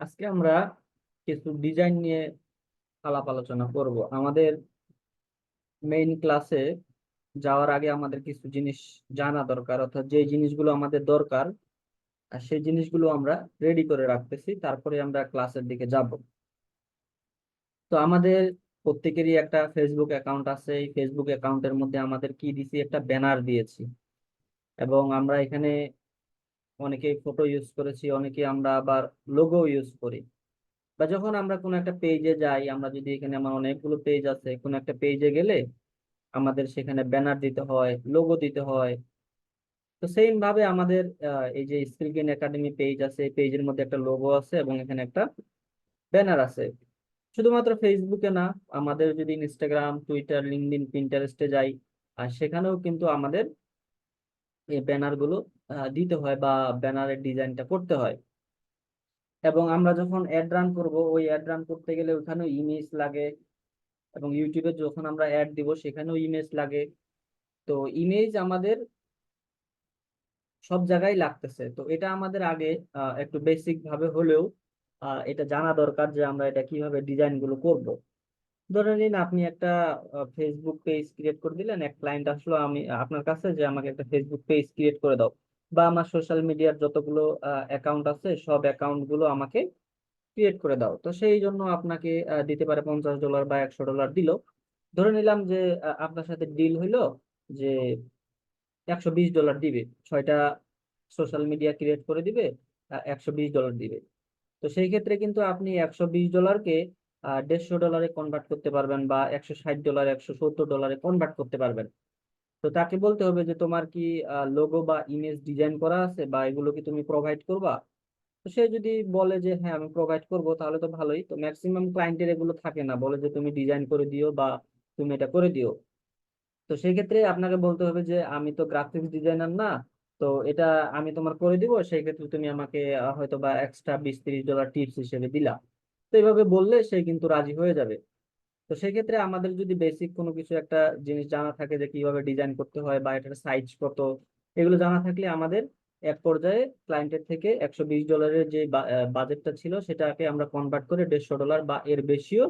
আজকে আমরা কিছু ডিজাইন নিয়ে আলাপ আলোচনা করব। আমাদের মেইন ক্লাসে যাওয়ার আগে আমাদের কিছু জিনিস জানা দরকার, অর্থাৎ যে জিনিসগুলো আমাদের দরকার আর সেই জিনিসগুলো আমরা রেডি করে রাখতেছি, তারপরে আমরা ক্লাসের দিকে যাব। তো আমাদের প্রত্যেকেরই একটা ফেসবুক অ্যাকাউন্ট আছে। এই ফেসবুক অ্যাকাউন্টের মধ্যে আমাদের কি দিছি, একটা ব্যানার দিয়েছি। এবং আমরা এখানে অনেকেই ফটো ইউজ করেছি, অনেকে আমরা আবার লোগো ইউজ করি। বা যখন আমরা কোনো একটা পেজে যাই, আমরা যদি এখানে আমার অনেকগুলো পেজ আছে, কোনো একটা পেজে গেলে আমাদের সেখানে ব্যানার দিতে হয়, লোগো দিতে হয়। তো সেম ভাবে আমাদের এই যে স্কিল গেইন একাডেমি পেজ আছে, এই পেজের মধ্যে একটা লোগো আছে এবং এখানে একটা ব্যানার আছে। শুধুমাত্র ফেসবুকে না, আমাদের যদি ইনস্টাগ্রাম, টুইটার, লিঙ্কডইন, পিন্টারেস্টে যাই, আর সেখানেও কিন্তু আমাদের এই ব্যানার গুলো দিতে হয় বা ব্যানারের ডিজাইনটা করতে হয়। এবং আমরা যখন অ্যাড রান করব, ওই অ্যাড রান করতে গেলে ওখানেও ইমেজ লাগে। এবং ইউটিউবে যখন আমরা অ্যাড দিব সেখানেও ইমেজ লাগে। তো ইমেজ আমাদের সব জায়গায় লাগতেছে। তো এটা আমাদের আগে একটু বেসিক ভাবে হলেও এটা জানা দরকার যে আমরা এটা কিভাবে ডিজাইন গুলো করব। ধরে নিন আপনি একটা ফেসবুক পেজ ক্রিয়েট করে দিলেন, এক ক্লায়েন্ট আসলো আমি আপনার কাছে যে আমাকে একটা ফেসবুক পেজ ক্রিয়েট করে দাও, বা আমার সোশ্যাল মিডিয়ার যতগুলো অ্যাকাউন্ট আছে সব অ্যাকাউন্ট গুলো আমাকে ক্রিয়েট করে দাও। তো সেই জন্য আপনাকে দিতে পারে $50 বা $100 দিল। ধরে নিলাম যে আপনার সাথে ডিল হইলো যে $120 দিবে, 6টা সোশ্যাল মিডিয়া ক্রিয়েট করে দিবে, $120 দিবে। তো সেই ক্ষেত্রে কিন্তু আপনি $120কে $150 কনভার্ট করতে পারবেন, বা $160, $170 কনভার্ট করতে পারবেন। তো তাকে বলতে হবে যে তোমার কি লোগো বা ইমেজ ডিজাইন করা আছে, বা এগুলো কি তুমি প্রোভাইড করবা। তো সে যদি বলে যে হ্যাঁ আমি প্রোভাইড করব, তাহলে তো ভালোই। তো ম্যাক্সিমাম ক্লায়েন্টের এগুলো থাকে না, বলে যে তুমি ডিজাইন করে দিও বা তুমি এটা করে দিও। তো সেই ক্ষেত্রে আপনাকে বলতে হবে যে আমি তো গ্রাফিক্স ডিজাইনার না, তো এটা আমি তোমার করে দিব, সেই ক্ষেত্রে তুমি আমাকে হয়তো বা এক্সট্রা $20-30 টিপস হিসেবে দিলা। তো এইভাবে বললে সে কিন্তু রাজি হয়ে যাবে। তো সেই ক্ষেত্রে আমাদের যদি বেসিক কোনো কিছু একটা জিনিস জানা থাকে যে কিভাবে ডিজাইন করতে হয় বা এটার সাইজ কত, এগুলো জানা থাকলে আমাদের এক পর্যায়ে ক্লায়েন্টের থেকে $120 যে বাজেটটা ছিল সেটাকে আমরা কনভার্ট করে $150 বা এর বেশিও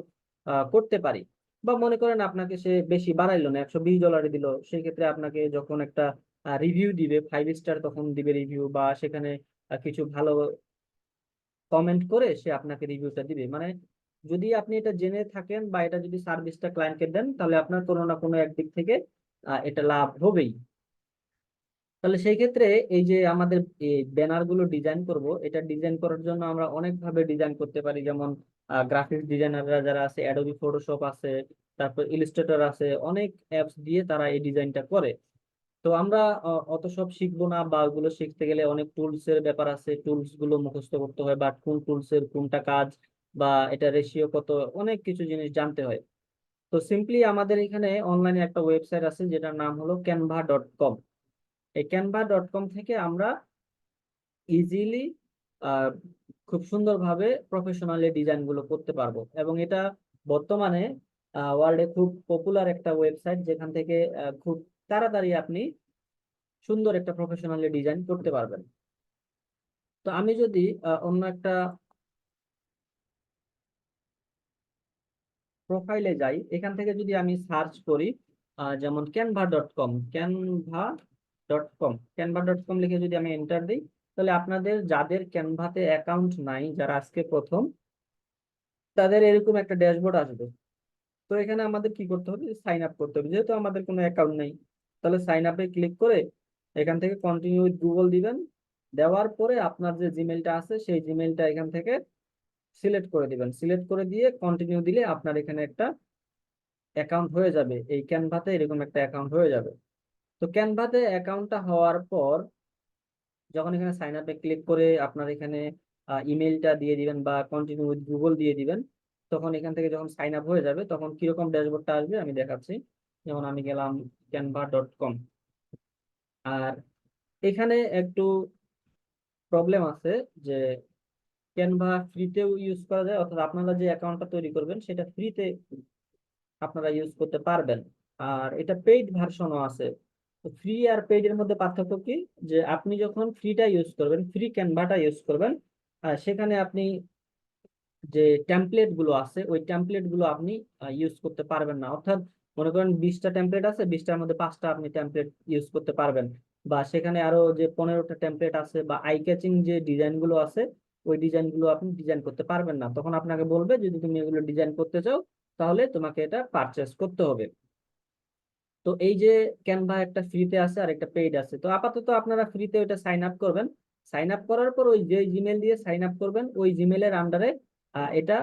করতে পারি। বা মনে করেন আপনাকে সে বেশি বাড়াইলো না, $120 দিল, সেই ক্ষেত্রে আপনাকে যখন একটা রিভিউ দিবে 5 স্টার, তখন দিবে রিভিউ, বা সেখানে কিছু ভালো কমেন্ট করে সে আপনাকে রিভিউটা দিবে। মানে যদি আপনি এটা জেনে থাকেন বা এটা যদি সার্ভিসটা ক্লায়েন্টকে দেন, তাহলে আপনার কোনো না কোনো একদিক থেকে এটা লাভ হবেই। তাহলে সেই ক্ষেত্রে এই যে আমাদের এই ব্যানার গুলো ডিজাইন করব, এটা ডিজাইন করার জন্য আমরা অনেক ভাবে ডিজাইন করতে পারি। যেমন গ্রাফিক্স ডিজাইনাররা যারা আছে, অ্যাডোবি ফটোশপ আছে, তারপর ইলিস্ট্রেটর আছে, অনেক অ্যাপস দিয়ে তারা এই ডিজাইনটা করে। তো আমরা অত সব শিখবো না, বা ওগুলো শিখতে গেলে অনেক টুলস এর ব্যাপার আছে, টুলস গুলো মুখস্থ করতে হয়, বা কোন টুলস এর কোনটা কাজ, বা এটা রেশিও কত, অনেক কিছু জিনিস জানতে হয়। তো সিম্পলি আমাদের এখানে অনলাইনে একটা ওয়েবসাইট আছে যেটার নাম হলো canva.com। এই canva.com থেকে আমরা ইজিলি খুব সুন্দরভাবে প্রফেশনালি ডিজাইন গুলো করতে পারবো। এবং এটা বর্তমানে ওয়ার্ল্ডে খুব পপুলার একটা ওয়েবসাইট, যেখান থেকে খুব তাড়াতাড়ি আপনি সুন্দর একটা প্রফেশনালি ডিজাইন করতে পারবেন। তো আমি যদি অন্য একটা প্রোফাইলে যাই, এখান থেকে যদি আমি সার্চ করি যেমন ক্যানভা ডট কম লিখে যদি আমি এন্টার দিই, তাহলে আপনাদের যাদের ক্যানভাতে অ্যাকাউন্ট নাই, যারা আজকে প্রথম, তাদের এরকম একটা ড্যাশবোর্ড আসবে। তো এখানে আমাদের কি করতে হবে, সাইন আপ করতে হবে। যেহেতু আমাদের কোনো অ্যাকাউন্ট নেই, তাহলে সাইন আপে ক্লিক করে এখান থেকে কন্টিনিউ উইথ গুগল দিবেন। দেওয়ার পরে আপনার যে জিমেলটা আছে সেই জিমেলটা এখান থেকে সিলেক্ট করে দিবেন। সিলেক্ট করে দিয়ে কন্টিনিউ দিলে আপনার এখানে একটা অ্যাকাউন্ট হয়ে যাবে, এই ক্যানভাতে এরকম একটা অ্যাকাউন্ট হয়ে যাবে। তো ক্যানভাতে অ্যাকাউন্টটা হওয়ার পর যখন এখানে সাইন আপে ক্লিক করে আপনার এখানে ইমেলটা দিয়ে দিবেন বা কন্টিনিউ উইথ গুগল দিয়ে দিবেন, তখন এখান থেকে যখন সাইন আপ হয়ে যাবে তখন কিরকম ড্যাশবোর্ডটা আসবে আমি দেখাচ্ছি। যেমন আমি গেলাম canva.com। আর এখানে একটু প্রবলেম আছে যে ক্যানভা ফ্রিতেও ইউজ করা যায়, অর্থাৎ আপনারা যে অ্যাকাউন্টটা তৈরি করবেন সেটা ফ্রিতে আপনারা ইউজ করতে পারবেন। আর এটা পেইড ভার্সনও আছে। তো ফ্রি আর পেইড এর মধ্যে পার্থক্য কি, যে আপনি যখন ফ্রিটা ইউজ করবেন, ফ্রি ক্যানভাটা ইউজ করবেন, সেখানে আপনি যে টেমপ্লেট গুলো আছে ওই টেমপ্লেট গুলো আপনি ইউজ করতে পারবেন না। অর্থাৎ মনে করেন 20টা টেমপ্লেট আছে, 20টার মধ্যে 5টা আপনি টেমপ্লেট ইউজ করতে পারবেন, বা সেখানে আরো যে 15টা টেমপ্লেট আছে বা আই ক্যাচিং যে ডিজাইন গুলো আছে ওই ডিজাইন গুলো আপনি ডিজাইন করতে পারবেন না। তখন আপনাকে বলবে যদি তুমি এগুলো ডিজাইন করতে চাও তাহলে তোমাকে এটা পারচেস করতে হবে। তো এই যে ক্যানভা একটা ফ্রিতে আছে আর একটা পেইড আছে, তো আপাতত আপনারা ফ্রিতে ওইটা সাইন আপ করবেন। সাইন আপ করার পর ওই যে জিমেল দিয়ে সাইন আপ করবেন ওই জিমেলের আন্ডারে এটা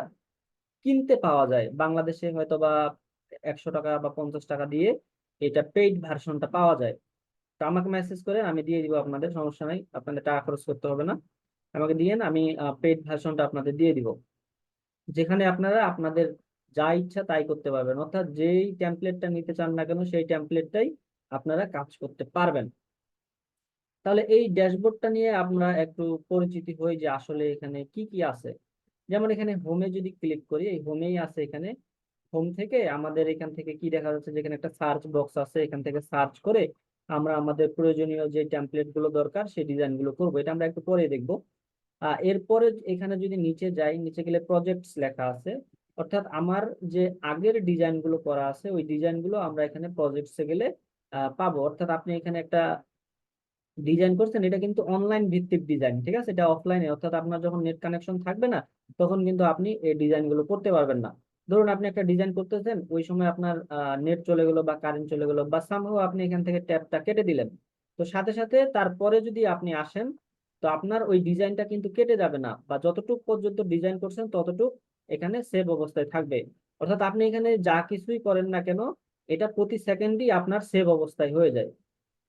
কিনতে পাওয়া যায় বাংলাদেশে হয়তো বা 100 টাকা বা 50 টাকা দিয়ে এটা পেইড ভার্সনটা পাওয়া যায়। তো আমাকে মেসেজ করে আমি দিয়ে দিব, আপনাদের সমস্যা নাই, আপনাদের টাকা খরচ করতে হবে না, আমাকে দিয়েন, আমি পেইড ভার্সনটা আপনাদের দিয়ে দিব, যেখানে আপনারা আপনাদের যা ইচ্ছা তাই করতে পারবেন। অর্থাৎ যেই টেমপ্লেটটা নিতে চান না কেন সেই টেমপ্লেটটাই আপনারা কাজ করতে পারবেন। তাহলে এই ড্যাশবোর্ডটা নিয়ে আমরা একটু পরিচিতি হই যে আসলে এখানে কি কি আছে। যেমন এখানে হোমে যদি ক্লিক করি, এই হোমেই আছে, এখানে হোম থেকে আমাদের এখান থেকে কি দেখা যাচ্ছে, যেখানে একটা সার্চ বক্স আছে, এখান থেকে সার্চ করে আমরা আমাদের প্রয়োজনীয় যে টেমপ্লেট গুলো দরকার সেই ডিজাইন গুলো করবো, এটা আমরা একটু পরে দেখবো। এরপরে এখানে যদি নিচে যাই, নিচে গেলে প্রজেক্টস লেখা আছে, অর্থাৎ আমার যে আগের ডিজাইন গুলো করা আছে ওই ডিজাইন গুলো আমরা এখানে প্রজেক্টসে গেলে পাবো। অর্থাৎ আপনি এখানে একটা ডিজাইন করছেন, এটা কিন্তু অনলাইন ভিত্তিক ডিজাইন, ঠিক আছে, এটা অফলাইনে, অর্থাৎ আপনার যখন নেট কানেকশন থাকবে না তখন কিন্তু আপনি এই ডিজাইন গুলো করতে পারবেন না। ধরুন আপনি একটা ডিজাইন করতেছেন, ওই সময় আপনার নেট চলে গেলো বা কারেন্ট চলে গেলো বা সামহাও আপনি এখান থেকে ট্যাবটা কেটে দিলেন, তো সাথে সাথে তারপরে যদি আপনি আসেন তো আপনার ওই ডিজাইনটা কিন্তু কেটে যাবে না, বা যতটুকু পর্যন্ত ডিজাইন করছেন ততটুকু এখানে সেভ অবস্থায় থাকবে। অর্থাৎ আপনি এখানে যা কিছুই করেন না কেন এটা প্রতি সেকেন্ডই আপনার সেভ অবস্থায় হয়ে যায়।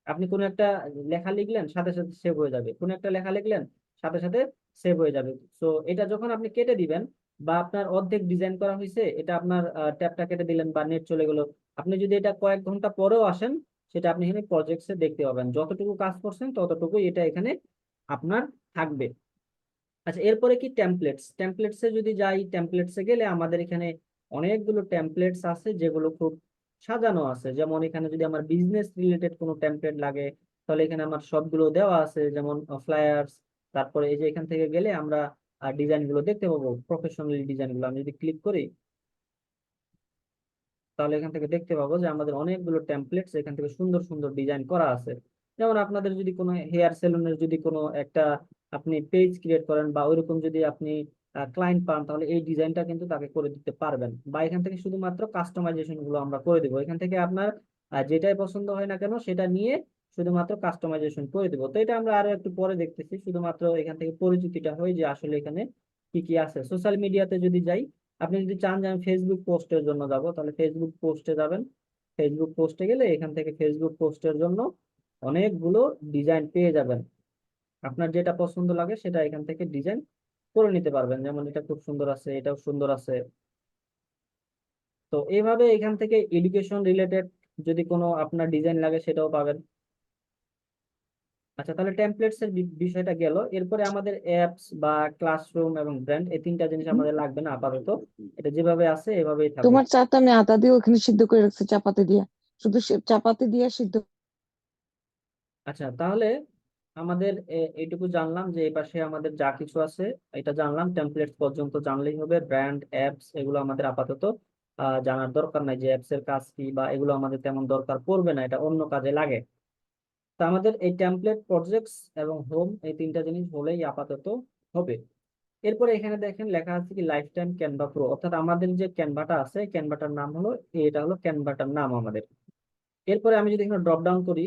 আপনি কোনো একটা লেখা লিখলেন সাথে সাথে সেভ হয়ে যাবে, কোনো একটা লেখা লিখলেন সাথে সাথে সেভ হয়ে যাবে। তো এটা যখন আপনি কেটে দিবেন বা আপনার অর্ধেক ডিজাইন করা হয়েছে, এটা আপনার ট্যাবটা কেটে দিলেন বা নেট চলে গেল, আপনি যদি এটা কয়েক ঘন্টা পরেও আসেন সেটা আপনি এখানে প্রজেক্টসে দেখতে পাবেন, যতটুকু কাজ করছেন ততটুকু এটা এখানে আপনার থাকবে। আচ্ছা, এরপরে কি টেমপ্লেটস, টেমপ্লেটসে যদি যাই, টেমপ্লেটসে গেলে আমাদের এখানে অনেকগুলো টেমপ্লেটস আছে যেগুলো খুব সাজানো আছে। যেমন এখানে যদি আমার বিজনেস রিলেটেড কোনো টেমপ্লেট লাগে তাহলে এখানে আমার সবগুলো দেওয়া আছে, যেমন ফ্লায়ার্স। তারপরে এই যে এখান থেকে গেলে আমরা ডিজাইন গুলো দেখতে পাবো, প্রফেশনাল ডিজাইন গুলো আমি যদি ক্লিক করি তাহলে এখান থেকে দেখতে পাবো যে আমাদের অনেকগুলো টেমপ্লেটস এখান থেকে সুন্দর সুন্দর ডিজাইন করা আছে। যেমন আপনাদের যদি কোনো হেয়ার সেলুনের যদি কোনো একটা আপনি পেজ ক্রিয়েট করেন বা ওইরকম যদি আপনি ক্লায়েন্ট পান তাহলে এই ডিজাইনটা কিন্তু তাকে করে দিতে পারবেন, বা এখান থেকে শুধুমাত্র কাস্টমাইজেশন গুলো আমরা করে দেবো। এখান থেকে আপনার যেটাই পছন্দ হয় না কেন সেটা নিয়ে শুধুমাত্র কাস্টমাইজেশন করে দেবো। তো এটা আমরা আরো একটু পরে দেখতেছি, শুধুমাত্র এখান থেকে পরিচিতিটা হয় যে আসলে এখানে কি কি আছে। সোশ্যাল মিডিয়াতে যদি যাই, আপনি যদি চান যে আমি ফেসবুক পোস্টের জন্য যাব তাহলে ফেসবুক পোস্টে যাবেন। ফেসবুক পোস্টে গেলে এখান থেকে ফেসবুক পোস্টের জন্য অনেকগুলো ডিজাইন পেয়ে যাবেন, আপনার যেটা পছন্দ লাগে সেটা এখান থেকে ডিজাইন করে নিতে পারবেন। যেমন এটা খুব সুন্দর আছে, এটাও সুন্দর আছে। তো এইভাবে এখান থেকে এডুকেশন রিলেটেড যদি কোনো আপনার ডিজাইন লাগে সেটাও পাবেন। আচ্ছা, তাহলে টেমপ্লেটস এর বিষয়টা গেল। এরপরে আমাদের অ্যাপস বা ক্লাসরুম এবং ব্র্যান্ড, এই তিনটা জিনিস আমাদের লাগবে না আপাতত, এটা যেভাবে আছে এভাবেই থাকুক। তোমার চাটা আমি আদা দিয়ে ওখানে সিদ্ধ করে রাখছি চাপাতি দিয়ে, শুধু চাপাতি দিয়ে সিদ্ধ। আচ্ছা, তাহলে আমাদের এইটুকু জানলাম যে এই পাশে আমাদের যা কিছু আছে এটা জানলাম, টেমপ্লেটস পর্যন্ত জানলেই হবে। ব্র্যান্ড অ্যাপস এগুলো আমাদের আপাতত জানার দরকার নাই, যে অ্যাপস এর কাজ কি বা এগুলো আমাদের তেমন দরকার পড়বে না, এটা অন্য কাজে লাগে। তা আমাদের এই টেমপ্লেট, প্রজেক্টস এবং হোম এই তিনটা জিনিস হলেই আপাতত হবে। এরপরে এখানে দেখেন লেখা আছে কি লাইফ টাইম ক্যানভা প্রো, অর্থাৎ আমাদের যে ক্যানভাটা আছে ক্যানভাটার নাম হলো, এটা হলো ক্যানভাটার নাম আমাদের। এরপরে আমি যদি এখানে ড্রপ ডাউন করি,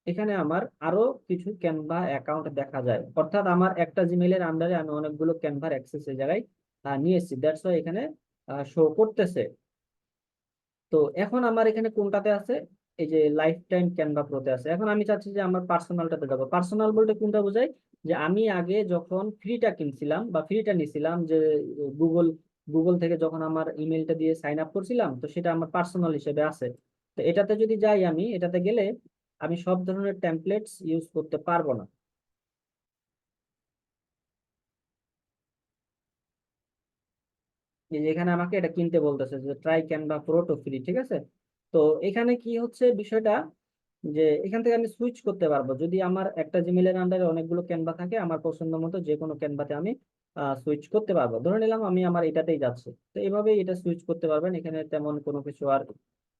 এখানে আমার আরো কিছু ক্যানভা অ্যাকাউন্ট দেখা যায়, অর্থাৎ আমার একটা জিমেইলের আন্ডারে আমি অনেকগুলো ক্যানভার অ্যাক্সেস এই জায়গায় নিয়েছি, দ্যাটস ওয়াই এখানে শো করতেছে। তো এখন আমার এখানে কোনটাতে আছে, এই যে লাইফ টাইম ক্যানভা প্রোতে আছে। এখন আমি চাচ্ছি যে আমার পার্সোনালটাতে যাবো। পার্সোনাল বলতে কোনটা বোঝায়, যে আমি আগে যখন ফ্রিটা কিনছিলাম বা ফ্রিটা নিছিলাম, যে গুগল গুগল থেকে যখন আমার ইমেলটা দিয়ে সাইন আপ করছিলাম, তো সেটা আমার পার্সোনাল হিসেবে আছে। তো এটাতে যদি যাই, আমি এটাতে গেলে আমি সব ধরনের টেমপ্লেটস ইউজ করতে পারবো না। এই যে এখানে আমাকে এটা কিনতে বলতেছে যে try Canva pro to free, ঠিক আছে। তো এখানে কি হচ্ছে বিষয়টা, যে এখান থেকে আমি সুইচ করতে পারবো। যদি আমার একটা জিমেলের আন্ডারে অনেকগুলো ক্যানভা থাকে, আমার পছন্দ মতো যে কোনো ক্যানভাতে আমি সুইচ করতে পারবো। ধরে নিলাম আমি আমার এটাতেই যাচ্ছি, তো এইভাবেই এটা সুইচ করতে পারবেন, এখানে তেমন কোনো কিছু আর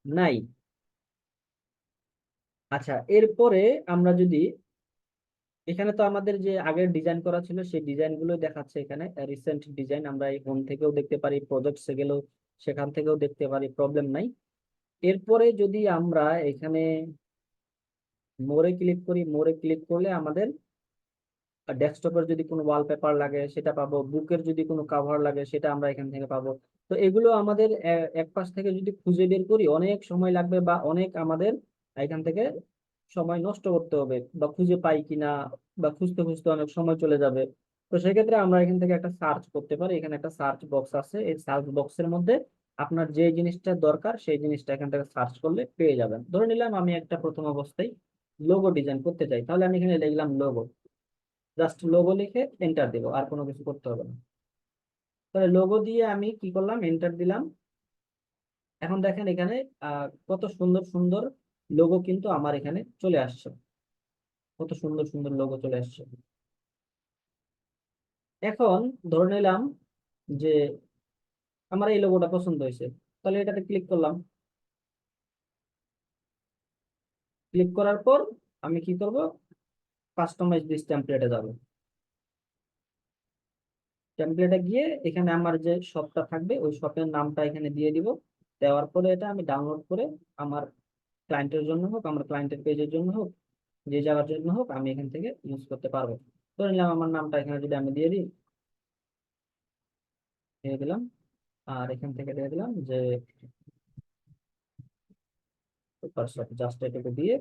নাই। আচ্ছা, এরপরে আমরা যদি এখানে তো আমাদের যে আগের ডিজাইন করা ছিল সেই ডিজাইন গুলো দেখাচ্ছে এখানে, রিসেন্ট ডিজাইন। আমরা এই হোম থেকেও দেখতে পারি, প্রজেক্টসে গেলেও সেখান থেকেও দেখতে পারি, প্রবলেম নাই। এরপরে যদি আমরা এখানে মোরে ক্লিক করি, মোরে ক্লিক করলে আমাদের ডেস্কটপের যদি কোনো ওয়ালপেপার লাগে সেটা পাবো, বুকের যদি কোনো কভার লাগে সেটা আমরা এখান থেকে পাবো। তো এগুলো আমাদের এক পাশ থেকে যদি খুঁজে বের করি অনেক সময় লাগবে, বা অনেক আমাদের এখান থেকে সময় নষ্ট করতে হবে, বা খুঁজে পাই কিনা, বা খুঁজতে খুঁজতে অনেক সময় চলে যাবে। তো সেক্ষেত্রে আমরা এখান থেকে একটা সার্চ করতে পারি। এখানে একটা সার্চ বক্স আছে, এই সার্চ বক্সের মধ্যে আপনার যে জিনিসটা দরকার সেই জিনিসটা এখান থেকে সার্চ করলে পেয়ে যাবেন। ধরে নিলাম আমি একটা প্রথম অবস্থায় লোগো ডিজাইন করতে চাই, তাহলে আমি এখানে লিখলাম লোগো, জাস্ট লোগো লিখে এন্টার দেবো, আর কোনো কিছু করতে হবে না। তাহলে লোগো দিয়ে আমি কি করলাম, এন্টার দিলাম। এখন দেখেন এখানে কত সুন্দর সুন্দর লোগো কিন্তু আমার এখানে চলে আসছে, কত সুন্দর সুন্দর লোগো চলে আসছে। এখন ধরে নিলাম যে আমার এই লোগোটা পছন্দ হয়েছে, তাহলে এটাতে ক্লিক করলাম। ক্লিক করার পর আমি কি করব, কাস্টমাইজ দিস টেমপ্লেটে যাব। টেমপ্লেটে গিয়ে এখানে আমার যে শপটা থাকবে ওই শপের নামটা এখানে দিয়ে দিব। দেওয়ার পরে এটা আমি ডাউনলোড করে আমার ক্লায়েন্টের জন্য হোক, আমার ক্লায়েন্টের পেজের জন্য হোক, যে জায়গার জন্য হোক, আমি এখান থেকে ইউজ করতে পারবো। ধরে নিলাম আমার নামটা এখানে যদি আমি দিয়ে দিই, দিয়ে দিলাম, আর এখান থেকে দিয়ে দিলাম যে জাস্ট এটুকু দিয়ে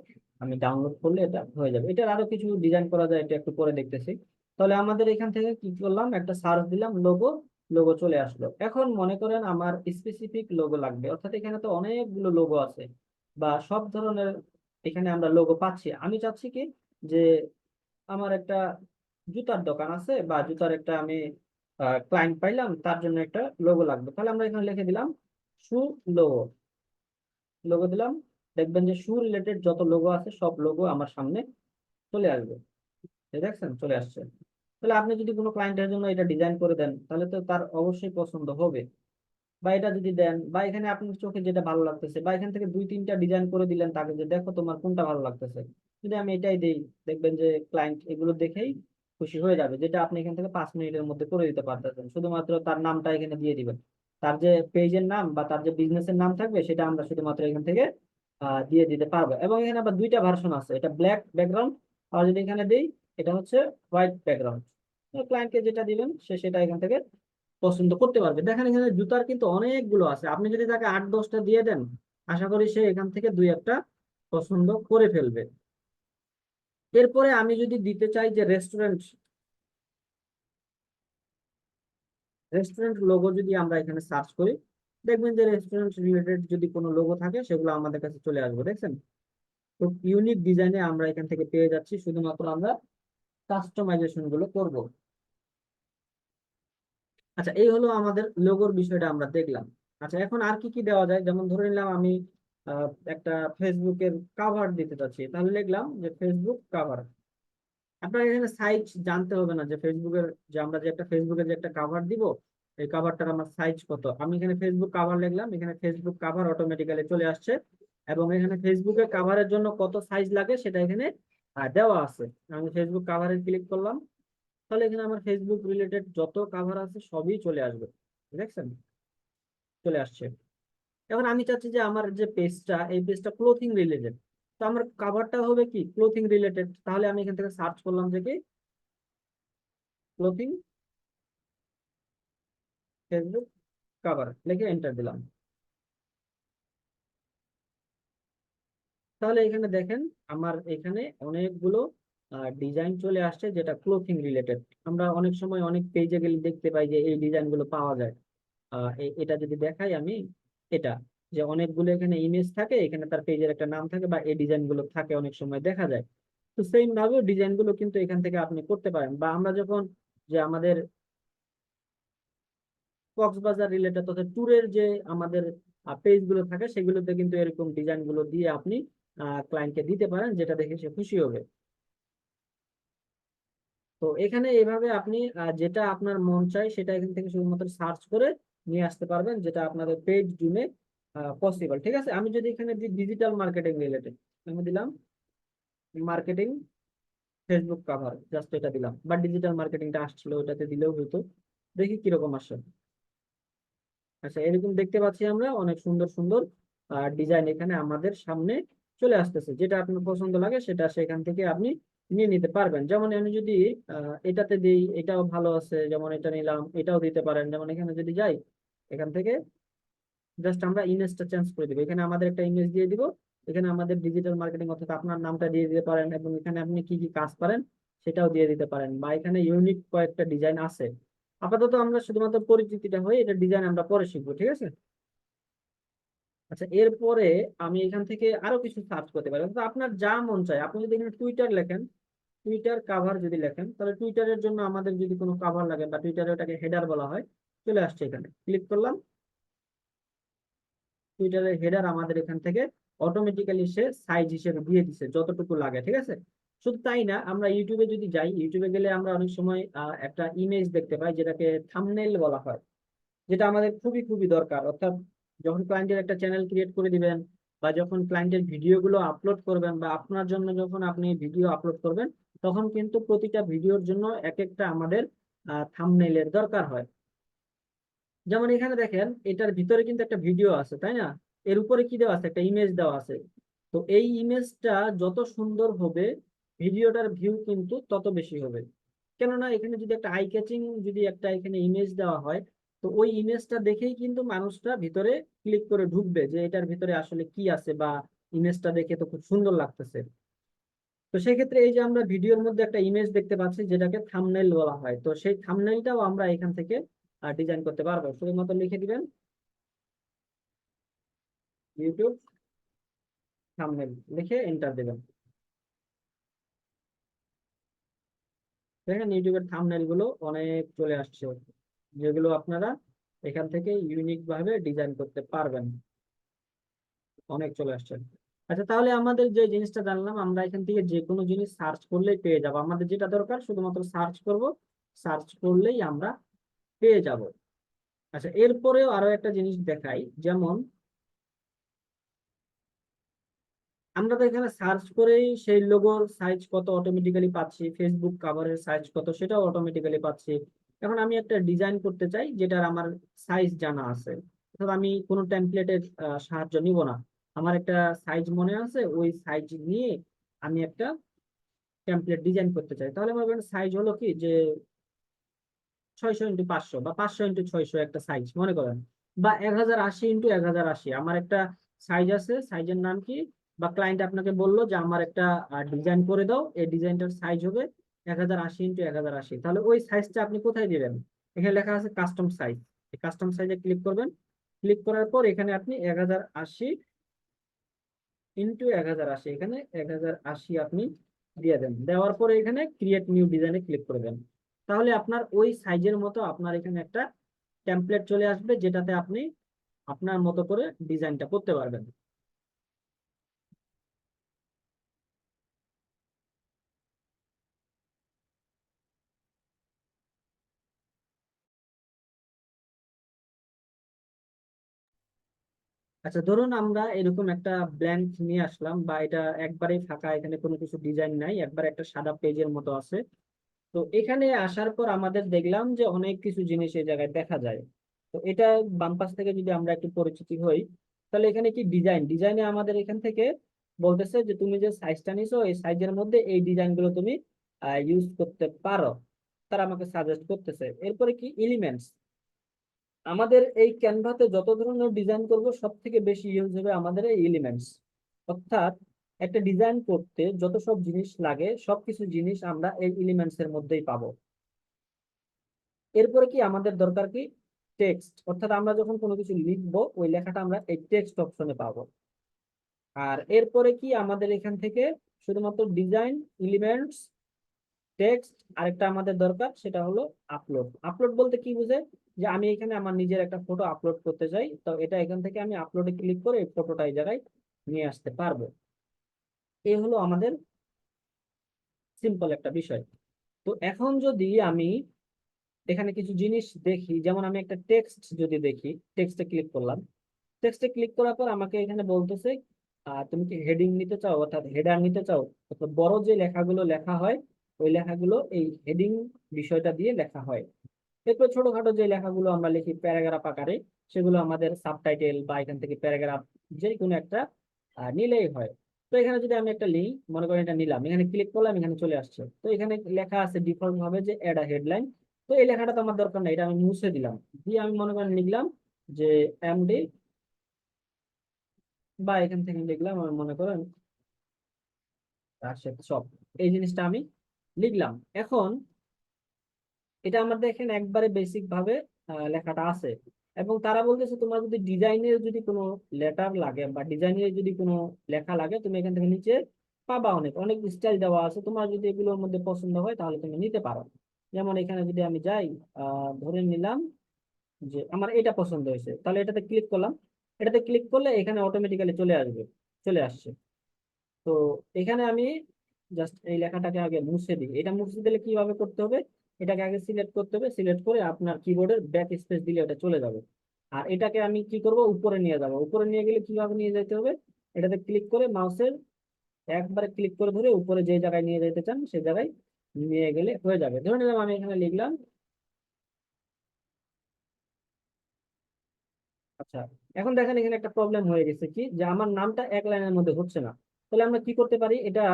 আমি ডাউনলোড করলে এটা হয়ে যাবে। এটার আরো কিছু ডিজাইন করা যায়, এটা একটু পরে দেখতেছি। তাহলে আমাদের এখান থেকে কি করলাম, একটা সার্চ দিলাম লোগো, লোগো চলে আসলো। এখন মনে করেন আমার স্পেসিফিক লোগো লাগবে, অর্থাৎ এখানে তো অনেকগুলো লোগো আছে বা সব ধরনের এখানে আমরা লোগো পাচ্ছি। আমি চাচ্ছি কি যে আমার একটা জুতার দোকান আছে, বা জুতার একটা আমি ক্লায়েন্ট পাইলাম, তার জন্য একটা লোগো লাগবে। তাহলে আমরা এখানে লিখে দিলাম শু লোগো, লোগো দিলাম। দেখবেন যে শু রিলেটেড যত লোগো আছে সব লোগো আমার সামনে চলে আসবে। এই দেখছেন চলে আসছে। তাহলে আপনি যদি কোনো ক্লায়েন্টের জন্য এটা ডিজাইন করে দেন তাহলে তো তার অবশ্যই পছন্দ হবে। বা এটা যদি দেন, বা এখানে আপনার চোখে যেটা ভালো লাগতেছে, বা এখান থেকে দুই তিনটা ডিজাইন করে দিলেন তাকে, যে দেখো তোমার কোনটা ভালো লাগতেছে, যদি আমি এটাই দেই, দেখবেন যে ক্লায়েন্ট এগুলো দেখেই খুশি হয়ে যাবে। যেটা আপনি এখান থেকে 5 মিনিটের মধ্যে করে দিতে পারতেছেন, শুধুমাত্র তার নামটা এখানে দিয়ে দিবেন। তার যে পেজের নাম বা তার যে বিজনেসের নাম থাকবে সেটা আমরা শুধুমাত্র এখান থেকে দিয়ে দিতে পারবো। এবং এখানে আবার দুইটা ভার্সন আছে, এটা ব্ল্যাক ব্যাকগ্রাউন্ড, আর যদি এখানে দেই এটা হচ্ছে হোয়াইট ব্যাকগ্রাউন্ড। ক্লায়েন্টকে যেটা দিবেন সে সেটা এখান থেকে পছন্দ করতে পারবে। দেখেন এখানে জুতার কিন্তু অনেকগুলো আছে, আপনি যদি তাকে 8-10টা দিয়ে দেন আশা করি সে এখান থেকে দুই একটা পছন্দ করে ফেলবে। এরপরে আমি যদি দিতে চাই যে রেস্টুরেন্ট, রেস্টুরেন্ট লোগো যদি আমরা এখানে সার্চ করি, দেখবেন যে রেস্টুরেন্ট রিলেটেড যদি কোনো লোগো থাকে সেগুলো আমাদের কাছে চলে আসবে। দেখছেন খুব ইউনিক ডিজাইনে আমরা এখান থেকে পেয়ে যাচ্ছি, শুধুমাত্র আমরা কাস্টমাইজেশন গুলো করব। আচ্ছা, এই হলো আমাদের লোগোর বিষয়টা আমরা দেখলাম। আচ্ছা, এখন আর কি কি দেওয়া যায়, যেমন ধরে নিলাম আমি একটা ফেসবুকের কাভার দিতে চাচ্ছি, তাহলে লিখলাম যে ফেসবুক কাভার। আপনার এখানে সাইজ জানতে হবে না, যে ফেসবুকের যে আমরা যে একটা ফেসবুকের যে একটা কাভার দিব, এই কাভারটার আমার সাইজ কত। আমি এখানে ফেসবুক কাভার লিখলাম, এখানে ফেসবুক কাভার অটোমেটিক্যালি চলে আসছে। এবং এখানে ফেসবুকের কাভারের জন্য কত সাইজ লাগে সেটা এখানে দেওয়া আছে। আমি ফেসবুক কাভারে ক্লিক করলাম, তাহলে এখানে আমার ফেসবুক রিলেটেড যত কাভার আছে সবই চলে আসবে। দেখছেন চলে আসছে। এখন আমি চাচ্ছি যে আমার যে পেজটা, এই পেজটা ক্লোথিং রিলেটেড, তো আমার কাভারটা হবে কি ক্লোথিং রিলেটেড। তাহলে আমি এখান থেকে সার্চ করলাম যে কি ক্লোথিং ফেসবুক কাভার, লিখে এন্টার দিলাম। তাহলে এখানে দেখেন আমার এখানে অনেকগুলো ডিজাইন চলে আসছে যেটা ক্লোথিং রিলেটেড। আমরা অনেক সময় অনেক পেজে গেলে দেখতে পাই যে এই ডিজাইন গুলো পাওয়া যায়। এটা যদি দেখাই আমি, এটা যে অনেকগুলো এখানে ইমেজ থাকে, এখানে তার পেজের একটা নাম থাকে, বা এই ডিজাইন গুলো থাকে অনেক সময় দেখা যায়। তো সেম ভাবে ডিজাইন গুলো কিন্তু এখান থেকে আপনি করতে পারেন। বা আমরা যখন যে আমাদের কক্সবাজার রিলেটেড অর্থাৎ ট্যুরের যে আমাদের পেজ গুলো থাকে সেগুলোতে কিন্তু এরকম ডিজাইন গুলো দিয়ে আপনি ক্লায়েন্টকে দিতে পারেন, যেটা দেখে সে খুশি হবে। তো এখানে এইভাবে আপনি যেটা আপনার মন চায় সেটা এখান থেকে শুধুমাত্র সার্চ করে নিয়ে আসতে পারবেন, যেটা আপনাদের পেজ জুমে পসিবল। ঠিক আছে, আমি যদি এখানে ডিজিটাল মার্কেটিং রিলেটেড আমি দিলাম, মার্কেটিং ফেসবুক কাভার, জাস্ট এটা দিলাম, বা ডিজিটাল মার্কেটিংটা আসছিল ওটাতে দিলেও হতো। দেখি কিরকম আসে। আচ্ছা, এরকম দেখতে পাচ্ছি আমরা অনেক সুন্দর সুন্দর ডিজাইন এখানে আমাদের সামনে চলে আসতেছে। যেটা আপনার পছন্দ লাগে সেটা সেখান থেকে আপনি নিয়ে নিতে পারবেন। যেমন আমি যদি এটাতে দিই, এটাও ভালো আছে, যেমন এটা নিলাম, এটাও দিতে পারেন। যেমন এখানে যদি যাই, এখান থেকে জাস্ট আমরা ইমেজটা চেঞ্জ করে দিব, এখানে আমাদের একটা ইমেজ দিয়ে দিব, এখানে আমাদের ডিজিটাল মার্কেটিং অর্থাৎ আপনার নামটা দিয়ে দিতে পারেন, এবং এখানে আপনি কি কি কাজ পারেন সেটাও দিয়ে দিতে পারেন, বা এখানে ইউনিক কয়েকটা ডিজাইন আছে। আপাতত আমরা শুধুমাত্র পরিচিতিটা হয়ে এটা ডিজাইন আমরা পরে শিখবো, ঠিক আছে। আচ্ছা, এরপরে আমি এখান থেকে আরো কিছু সার্চ করতে পারি, অর্থাৎ আপনার যা মন চায়। আপনি যদি এখানে টুইটার লেখেন, টুইটার কাভার যদি লেখেন, তাহলে টুইটারের জন্য আমাদের যদি কোনো কাভার লাগে, বা টুইটারে ওটাকে হেডার বলা হয়, চলে আসছে। এখানে ক্লিক করলাম, টুইটারের হেডার আমাদের এখান থেকে অটোমেটিক্যালি সে সাইজ হিসেবে দিয়ে দিছে যতটুকু লাগে, ঠিক আছে। শুধু তাই না, আমরা ইউটিউবে যদি যাই, ইউটিউবে গেলে আমরা অনেক সময় একটা ইমেজ দেখতে পাই, যেটাকে থাম্বনেইল বলা হয়, যেটা আমাদের খুবই খুবই দরকার। অর্থাৎ যখন ক্লায়েন্টের একটা চ্যানেল ক্রিয়েট করে দিবেন, বা যখন ক্লায়েন্টের ভিডিওগুলো আপলোড করবেন, বা আপনার জন্য যখন আপনি ভিডিও আপলোড করবেন, তখন কিন্তু প্রতিটা ভিডিওর জন্য এক একটা আমাদের থাম্বনেইলের দরকার হয়। যেমন এখানে দেখেন, এটার ভিতরে কিন্তু একটা ভিডিও আছে, তাই না? এর উপরে কি দেওয়া আছে? একটা ইমেজ দেওয়া আছে। তো এই ইমেজটা যত সুন্দর হবে, ভিডিওটার ভিউ কিন্তু তত বেশি হবে। কেননা এখানে যদি একটা আই ক্যাচিং যদি একটা এখানে ইমেজ দেওয়া হয়, তো ওই ইমেজটা দেখেই কিন্তু মানুষটা ভিতরে ক্লিক করে ঢুকবে, যে এটার ভিতরে আসলে কি আছে, বা ইমেজটা দেখে তো খুব সুন্দর লাগতেছে। তো সেক্ষেত্রে এই যে আমরা ভিডিওর মধ্যে একটা ইমেজ দেখতে পাচ্ছি, যেটাকে থাম্বনেইল বলা হয়, তো সেই থাম্বনেইলটাও আমরা এখান থেকে ডিজাইন করতে পারবো। শুধুমাত্র লিখে দিবেন ইউটিউব থাম্বনেইল, লিখে এন্টার দিবেন। দেখেন ইউটিউবের থাম্বনেইল গুলো অনেক চলে আসছে, যেগুলো আপনারা এখান থেকে ইউনিক ভাবে ডিজাইন করতে পারবেন। অনেক চলে আসছে। আচ্ছা, তাহলে আমাদের যে জিনিসটা জানলাম, আমরা এখান থেকে যে কোনো জিনিস সার্চ করলেই পেয়ে যাব। আমাদের যেটা দরকার শুধুমাত্র সার্চ করব, সার্চ করলেই আমরা পেয়ে যাব। আচ্ছা, এরপরেও আরো একটা জিনিস দেখাই। যেমন আমরা তো এখানে সার্চ করেই সেই লোগোর সাইজ কত অটোমেটিক্যালি পাচ্ছি, ফেসবুক কাভারের সাইজ কত সেটাও অটোমেটিক্যালি পাচ্ছি। এখন আমি একটা ডিজাইন করতে চাই যেটার আমার সাইজ জানা আছে, অর্থাৎ আমি কোনো টেমপ্লেটের সাহায্য নিব না। আমার একটা সাইজ মনে আছে, ওই সাইজ নিয়ে আমি একটা টেমপ্লেট ডিজাইন করতে চাই। তাহলে আমার সাইজ হলো কি, যে 600x500 বা 500x600 একটা সাইজ মনে করেন, বা 1080x1080 আমার একটা সাইজ আছে। সাইজের নাম কি? বা ক্লায়েন্ট আপনাকে বললো যে আমার একটা ডিজাইন করে দাও, এই ডিজাইনটার সাইজ হবে 1080x1080। তাহলে ওই সাইজটা আপনি কোথায় দিবেন? এখানে লেখা আছে কাস্টম সাইজ। এই কাস্টম সাইজে ক্লিক করবেন। ক্লিক করার পর এখানে আপনি 1080x1080, এখানে 1080 আপনি দিয়ে দেন। দেওয়ার পরে এখানে ক্রিয়েট নিউ ডিজাইনে ক্লিক করবেন। তাহলে আপনার ওই সাইজের মতো আপনার এখানে একটা টেমপ্লেট চলে আসবে, যেটাতে আপনি আপনার মতো করে ডিজাইনটা করতে পারবেন। আচ্ছা, ধরুন আমরা এরকম একটা ব্ল্যাঙ্ক নিয়ে আসলাম, বা এটা একবারেই ফাঁকা, এখানে কোনো কিছু ডিজাইন নাই, একবার একটা সাদা পেজের মতো আছে। তো এখানে আসার পর আমাদের দেখলাম যে অনেক কিছু জিনিস এই জায়গায় দেখা যায়। তো এটা বাম পাশ থেকে যদি আমরা একটু পরিচিতি হই, তাহলে এখানে কি ডিজাইন, ডিজাইনে আমাদের এখান থেকে বলতেছে যে তুমি যে সাইজটা নিছো এই সাইজের মধ্যে এই ডিজাইন গুলো তুমি ইউজ করতে পারো, তারা আমাকে সাজেস্ট করতেছে। এরপরে কি এলিমেন্টস, আমাদের এই ক্যানভাতে যত ধরনের ডিজাইন করব সব থেকে বেশি ইউজ হবে আমাদের এই এলিমেন্টস। অর্থাৎ একটা ডিজাইন করতে যত সব জিনিস লাগে সবকিছু জিনিস আমরা এই এলিমেন্টস এর মধ্যেই পাবো। এরপরে কি আমাদের দরকার কি, টেক্সট, অর্থাৎ আমরা যখন কোনো কিছু লিখবো ওই লেখাটা আমরা এই টেক্সট অপশনে পাবো। আর এরপরে কি আমাদের এখান থেকে শুধুমাত্র ডিজাইন, এলিমেন্টস, টেক্সট, আরেকটা আমাদের দরকার সেটা হলো আপলোড। আপলোড বলতে কি বুঝে, যে আমি এখানে আমার নিজের একটা ফটো আপলোড করতে চাই, তো এটা এখান থেকে আমি আপলোডে ক্লিক করে এই ফটোটা এই জায়গায় নিয়ে আসতে পারবো। এই হলো আমাদের সিম্পল একটা বিষয়। তো এখন যদি আমি এখানে কিছু জিনিস দেখি, যেমন আমি একটা টেক্সট যদি দেখি, টেক্সটে ক্লিক করলাম, টেক্সটে ক্লিক করার পর আমাকে এখানে বলতেছে তুমি কি হেডিং নিতে চাও, অর্থাৎ হেডার নিতে চাও, অর্থাৎ বড় যে লেখাগুলো লেখা হয় ওই লেখাগুলো এই হেডিং বিষয়টা দিয়ে লেখা হয়। এরপর ছোটখাটো যে লেখাগুলো আমরা লিখি প্যারাগ্রাফ আকারে, সেগুলো আমাদের সাবটাইটেল বা এখান থেকে প্যারাগ্রাফ যে কোনো একটা নিলেই হয়। তো এখানে যদি আমি একটা লিঙ্ক মনে করেন এটা নিলাম, এখানে ক্লিক করলাম, এখানে চলে আসছে। তো এখানে লেখা আছে ডিফল্ট ভাবে যে অ্যাড আ হেডলাইন। তো এই লেখাটা তো আমার দরকার নেই, এটা আমি মুছে দিলাম। দিয়ে আমি মনে করেন লিখলাম যে এমডি, বা এখান থেকে লিখলাম আমি মনে করেন রাজশাহী সব, এই জিনিসটা আমি লিখলাম। এখন এটা আমার দেখেন একবারে বেসিক ভাবে লেখাটা আছে। এবং তারা বলতেছে তোমার যদি ডিজাইনের যদি কোনো লেটার লাগে বা ডিজাইনের যদি কোনো লেখা লাগে, তুমি এখান থেকে নিচে পাবা, অনেক অনেক স্টাইল দেওয়া আছে, তোমার যদি এগুলোর মধ্যে পছন্দ হয় তাহলে তুমি নিতে পারো। যেমন এখানে যদি আমি যাই, ধরে নিলাম যে আমার এটা পছন্দ হয়েছে, তাহলে এটাতে ক্লিক করলাম। এটাতে ক্লিক করলে এখানে অটোমেটিক্যালি চলে আসবে, চলে আসছে। তো এখানে আমি জাস্ট এই লেখাটাকে আগে মুছে দিই। এটা মুছে দিলে কিভাবে করতে হবে, এটাকে আগে সিলেক্ট করতে হবে, সিলেক্ট করে আপনার কিবোর্ডের ব্যাক স্পেস দিলে এটা চলে যাবে। আর এটাকে আমি কি করব, উপরে নিয়ে যাব। উপরে নিয়ে গেলে কিভাবে নিয়ে যেতে হবে, এটাতে ক্লিক করে মাউসের একবারে ক্লিক করে ধরে উপরে যে জায়গায় নিয়ে যেতে চান সেই জায়গায় নিয়ে গেলে হয়ে যাবে। ধরে নিলাম আমি এখানে লিখলাম, আচ্ছা। এখন দেখেন এখানে একটা প্রবলেম হয়ে গেছে, কি যে আমার নামটা এক লাইনের মধ্যে হচ্ছে না। তাহলে আমরা কি করতে পারি, এটা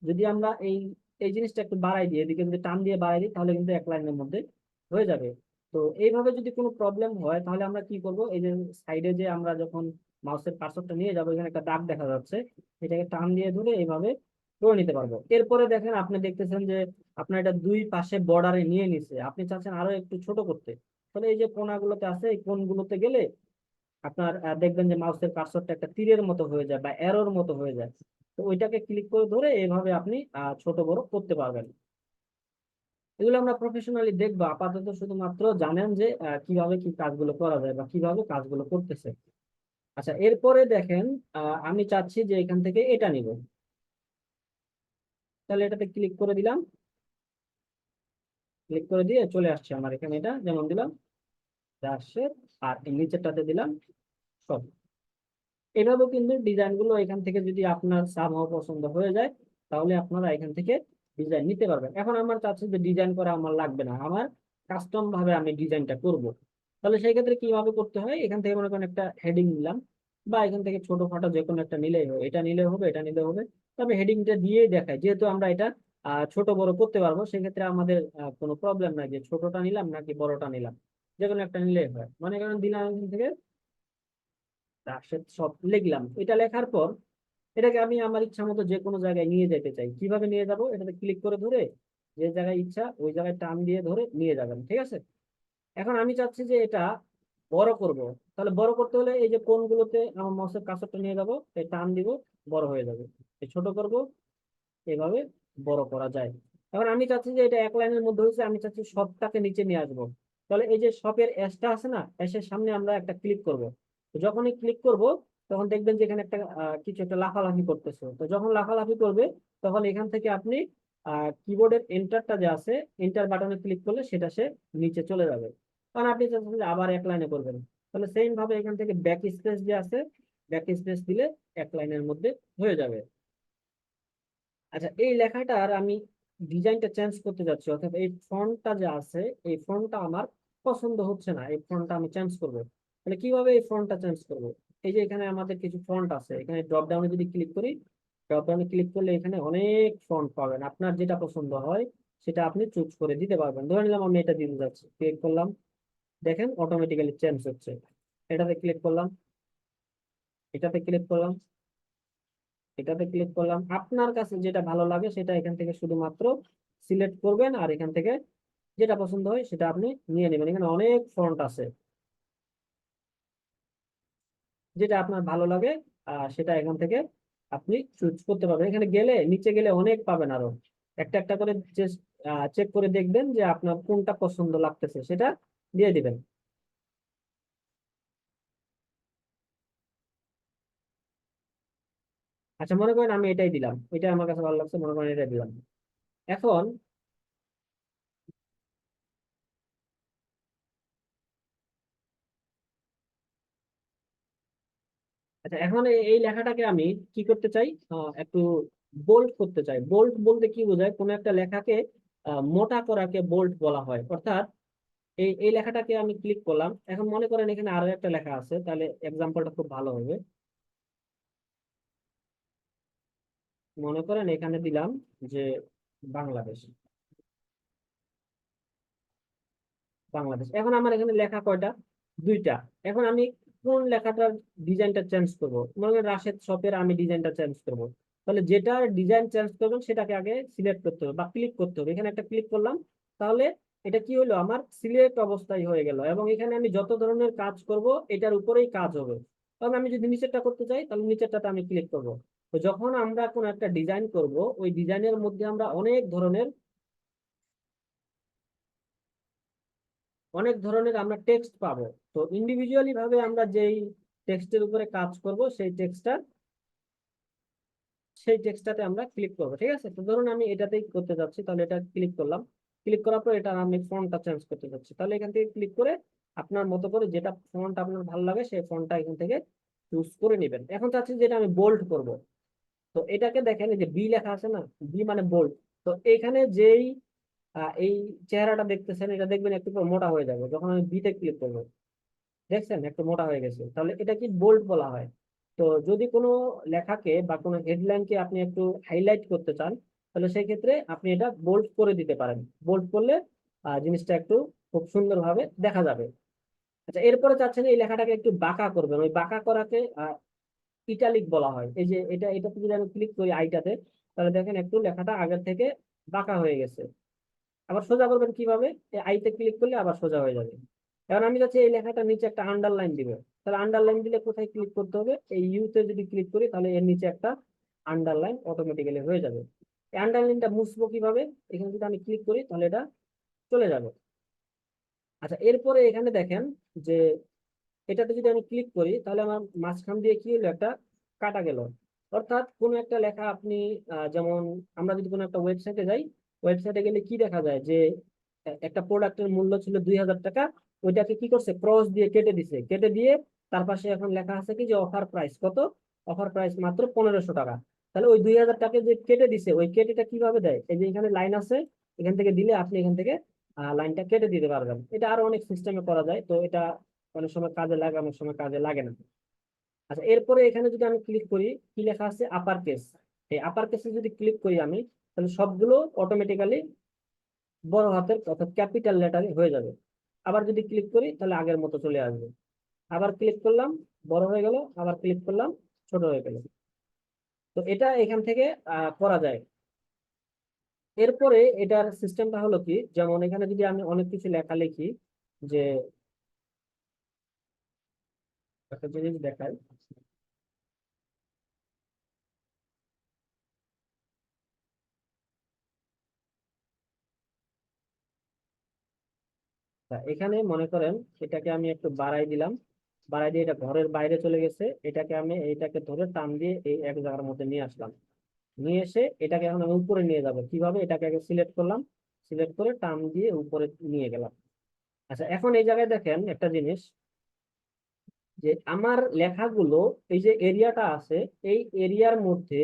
যদি আমরা এই এই জিনিসটা একটু বাড়াই দিই, এদিকে যদি টান দিয়ে বাড়াই দিই, তাহলে কিন্তু এক লাইনের মধ্যে হয়ে যাবে। তো এইভাবে যদি কোনো প্রবলেম হয় তাহলে আমরা কি করব, এই যে সাইডে যে আমরা যখন মাউসের কার্সরটা নিয়ে যাবো, এখানে একটা দাগ দেখা যাচ্ছে, এটাকে টান দিয়ে ধরে এইভাবে করে নিতে পারবো। এরপরে দেখেন আপনি দেখতেছেন যে আপনার এটা দুই পাশে বর্ডারে নিয়ে নিছে, আপনি চাচ্ছেন আরো একটু ছোট করতে। তাহলে এই যে কোণাগুলোতে আছে, এই কোণগুলোতে গেলে আপনার দেখবেন যে মাউসের কার্সরটা একটা তীরের মতো হয়ে যায় বা অ্যারোর মতো হয়ে যায়। তো ওইটাকে ক্লিক করে ধরে এইভাবে আপনি ছোট বড় করতে পারবেন। এগুলো আমরা প্রফেশনালি দেখবো, আপাতত শুধুমাত্র জানেন যে কিভাবে কি কাজগুলো করা যায় বা কিভাবে কাজগুলো করতেছে। আচ্ছা, এরপরে দেখেন আমি চাচ্ছি যে এখান থেকে এটা নিব। তাহলে এটাতে ক্লিক করে দিলাম, ক্লিক করে দিয়ে চলে আসছে আমার এখানে, এটা যেমন দিলাম আসছে। আর এই নিচেরটাতে দিলাম সব। এভাবেও কিন্তু ডিজাইন গুলো এখান থেকে যদি আপনার সামহাও পছন্দ হয়ে যায়, তাহলে আপনারা এখান থেকে ডিজাইন নিতে পারবেন। এখন আমার চাচ্ছি যে ডিজাইন করা আমার লাগবে না, আমার কাস্টম ভাবে আমি ডিজাইনটা করব। তাহলে সেই ক্ষেত্রে কিভাবে করতে হয়, এখান থেকে মনে করেন একটা হেডিং নিলাম, বা এখান থেকে ছোটখাটো যে কোনো একটা নিলেই হবে, এটা নিলে হবে, এটা নিলে হবে। তবে হেডিংটা দিয়েই দেখায়, যেহেতু আমরা এটা ছোট বড় করতে পারবো, সেক্ষেত্রে আমাদের কোনো প্রবলেম নাই যে ছোটটা নিলাম নাকি বড়টা নিলাম, যে কোনো একটা নিলেই হয়। মনে করেন দিলাম এখান থেকে রাশেদ সব লিখলাম। এটা লেখার পর এটাকে আমি আমার ইচ্ছা মতো যে কোনো জায়গায় নিয়ে যেতে চাই। কিভাবে নিয়ে যাব, এটাতে ক্লিক করে ধরে যে জায়গায় ইচ্ছা ওই জায়গায় টান দিয়ে ধরে নিয়ে যাবেন, ঠিক আছে। এখন আমি চাচ্ছি যে এটা বড় করব। তাহলে বড় করতে হলে এই যে কোণগুলোতে আমার মাউসের কার্সরটা নিয়ে যাব, এই টান দিব, বড় হয়ে যাবে। এই ছোট করব, এভাবে বড় করা যায়। এখন আমি চাচ্ছি যে এটা এক লাইনের মধ্যে হয়েছে, আমি চাচ্ছি সবটাকে নিচে নিয়ে আসবো। তাহলে এই যে শপের অ্যাশটা আছে না, অ্যাশের সামনে আমরা একটা ক্লিক করব। তো যখনই ক্লিক করব তখন দেখবেন যে এখানে একটা কিছু একটা লাফালাফি করতেছে। তো যখন লাফালাফি করবে তখন এখান থেকে আপনি কিবোর্ডের এন্টারটা যে আছে, এন্টার বাটনে ক্লিক করলে সেটা সে নিচে চলে যাবে। কারণ আপনি চাচ্ছেন যে আবার এক লাইনে করবেন, তাহলে সেম ভাবে এখান থেকে ব্যাক স্পেস যে আছে, ব্যাক স্পেস দিলে এক লাইনের মধ্যে হয়ে যাবে। আচ্ছা, এই লেখাটার আমি ডিজাইনটা চেঞ্জ করতে যাচ্ছি, অর্থাৎ এই ফন্টটা যে আছে, এই ফন্টটা আমার পছন্দ হচ্ছে না, এই ফন্টটা আমি চেঞ্জ করব। তাহলে কিভাবে এই ফন্টটা চেঞ্জ করব, এই যে এখানে আমাদের কিছু ফন্ট আছে, এখানে ড্রপ ডাউনে যদি ক্লিক করি, ড্রপ ডাউনে ক্লিক করলে এখানে অনেক ফন্ট পাবেন, আপনার যেটা পছন্দ হয় সেটা আপনি চুজ করে দিতে পারবেন। ধরে নিলাম আমি এটা দিতে যাচ্ছি, ক্লিক করলাম, দেখেন অটোমেটিক্যালি চেঞ্জ হচ্ছে। এটাতে ক্লিক করলাম, এটাতে ক্লিক করলাম, এটাতে ক্লিক করলাম। আপনার কাছে যেটা ভালো লাগে সেটা এখান থেকে শুধুমাত্র সিলেক্ট করবেন, আর এখান থেকে যেটা পছন্দ হয় সেটা আপনি নিয়ে নেবেন। এখানে অনেক ফন্ট আছে, যেটা আপনার ভালো লাগে সেটা এখান থেকে আপনি চুজ করতে পারবেন। এখানে গেলে নিচে গেলে অনেক পাবেন, আরো একটা একটা করে চেক করে দেখবেন যে আপনার কোনটা পছন্দ লাগতেছে, সেটা দিয়ে দিবেন। আচ্ছা, মনে করেন আমি এটাই দিলাম, এটা আমার কাছে ভালো লাগছে, মনে করেন এটা দিলাম। এখন আচ্ছা, এখন এই লেখাটাকে আমি কি করতে চাই, একটু বোল্ড করতে চাই। বোল্ড বলতে কি বোঝায়, কোনো একটা লেখাকে মোটা করাকে বোল্ড বলা হয়। অর্থাৎ এই এই লেখাটাকে আমি ক্লিক করলাম, এখন মনে করেন এখানে আরো একটা লেখা আছে, তাহলে এক্সাম্পলটা খুব ভালো হবে। মনে করেন এখানে দিলাম যে বাংলাদেশ। বাংলাদেশ, এখন আমার এখানে লেখা কয়টা, দুইটা। এখন আমি কোন লেখাটার ডিজাইনটা চেঞ্জ করব, মনে করেন রাশেদ শপের আমি ডিজাইনটা চেঞ্জ করব। তাহলে যেটার ডিজাইন চেঞ্জ করবেন সেটাকে আগে সিলেক্ট করতে হবে বা ক্লিক করতে হবে। এখানে একটা ক্লিক করলাম, তাহলে এটা কি হলো, আমার সিলেক্ট অবস্থায় হয়ে গেল, এবং এখানে আমি যত ধরনের কাজ করব এটার উপরেই কাজ হবে। তবে আমি যদি নিচেরটা করতে চাই, তাহলে নিচেরটাতে আমি ক্লিক করব। তো যখন আমরা কোন একটা ডিজাইন করব, ওই ডিজাইনের মধ্যে আমরা অনেক ধরনের আমরা টেক্সট পাবো। তো ইন্ডিভিজুয়ালি ভাবে আমরা যেই টেক্সটের উপরে কাজ করব, সেই টেক্সটটাতে আমরা ক্লিক করবো। ঠিক আছে, তো ধরুন আমি এটাতেই করতে যাচ্ছি, তাহলে এটা ক্লিক করলাম। ক্লিক করার পর এটা আমি ফন্টটা চেঞ্জ করতে যাচ্ছি, তাহলে এখান থেকে ক্লিক করে আপনার মতো করে যেটা ফন্ট আপনার ভালো লাগে সেই ফন্টটা এখান থেকে চুজ করে নেবেন। এখন চাচ্ছি যেটা আমি বোল্ড করব, তো এটাকে দেখেন এই যে বি লেখা আছে না, বি মানে বোল্ড। তো এখানে যেই এই চেহারাটা দেখতেছেন, এটা দেখবেন একটু পর মোটা হয়ে যাবে যখন আমি বিতে ক্লিক করবো। দেখছেন একটু মোটা হয়ে গেছে, তাহলে এটা কি বোল্ড বলা হয়। তো যদি কোনো লেখাকে বা কোনো হেডলাইনকে আপনি একটু হাইলাইট করতে চান, তাহলে সেই ক্ষেত্রে আপনি এটা বোল্ড করে দিতে পারেন। বোল্ড করলে জিনিসটা একটু খুব সুন্দরভাবে দেখা যাবে। আচ্ছা, এরপরে চাচ্ছেন এই লেখাটাকে একটু বাঁকা করবেন, ওই বাঁকা করাকে ইটালিক বলা হয়। এই যে এটাতে যদি আমি ক্লিক করি আইটাতে, তাহলে দেখেন একটু লেখাটা আগের থেকে বাঁকা হয়ে গেছে। আবার সোজা করবেন কিভাবে, এই আইতে ক্লিক করলে আবার সোজা হয়ে যাবে। এখন আমি যাচ্ছি এই লেখাটার নিচে একটা আন্ডারলাইন দিবে, তাহলে আন্ডারলাইন দিলে কোথায় ক্লিক করতে হবে, এই ইউতে যদি ক্লিক করি তাহলে এর নিচে একটা আন্ডারলাইন অটোমেটিক্যালি হয়ে যাবে। এই আন্ডারলাইনটা মুছবো কিভাবে, এখানে যদি আমি ক্লিক করি তাহলে এটা চলে যাবে। আচ্ছা, এরপরে এখানে দেখেন যে এটাতে যদি আমি ক্লিক করি, তাহলে আমার মাঝখান দিয়ে কি হলো, একটা কাটা গেল। অর্থাৎ কোনো একটা লেখা আপনি যেমন আমরা যদি কোনো একটা ওয়েবসাইটে যাই, ওয়েবসাইটে গেলে কি দেখা যায় যে একটা প্রোডাক্টের মূল্য ছিল 2000 টাকা, ওইটাকে কি করছে, ক্রস দিয়ে কেটে দিছে, কেটে দিয়ে তার পাশে এখন লেখা আছে কি যে অফার প্রাইস কত, অফার প্রাইস মাত্র 1500 টাকা। তাহলে ওই 2000 টাকা যে কেটে দিছে, ওই কেটেটা কিভাবে দেয়, এই যে এখানে লাইন আছে, এখান থেকে দিলে আপনি এখান থেকে লাইনটা কেটে দিতে পারবেন। এটা আরো অনেক সিস্টেমে করা যায়, তো এটা অনেক সময় কাজে লাগে, অনেক সময় কাজে লাগে না। আচ্ছা, এরপরে এখানে যদি আমি ক্লিক করি, কি লেখা আছে, আপার কেস। এই আপার কেসে যদি ক্লিক করি আমি, তাহলে সবগুলো অটোমেটিক্যালি বড় হাতের অর্থাৎ ক্যাপিটাল লেটারে হয়ে যাবে। আবার যদি ক্লিক করি তাহলে আগের মতো চলে আসবে। আবার ক্লিক করলাম, বড় হয়ে গেল, আবার ক্লিক করলাম, ছোট হয়ে গেল। তো এটা এখান থেকে করা যায়। এরপরে এটার সিস্টেমটা হলো কি, যেমন এখানে যদি আমি অনেক কিছু লেখা লিখি, যে একটা জিনিস দেখাই। তা এখানে মনে করেন এটাকে আমি একটু বাড়াই দিলাম, বাড়াই দিয়ে এটা ঘরের বাইরে চলে গেছে, এটাকে আমি এইটাকে ধরে টান দিয়ে এই এক জায়গার মধ্যে নিয়ে আসলাম। নিয়ে এসে এটাকে এখন আমি উপরে নিয়ে যাবো কিভাবে, এটাকে আগে সিলেক্ট করলাম, সিলেক্ট করে টান দিয়ে উপরে নিয়ে গেলাম। আচ্ছা, এখন এই জায়গায় দেখেন একটা জিনিস, যে আমার লেখাগুলো, এই যে এরিয়াটা আছে, এই এরিয়ার মধ্যে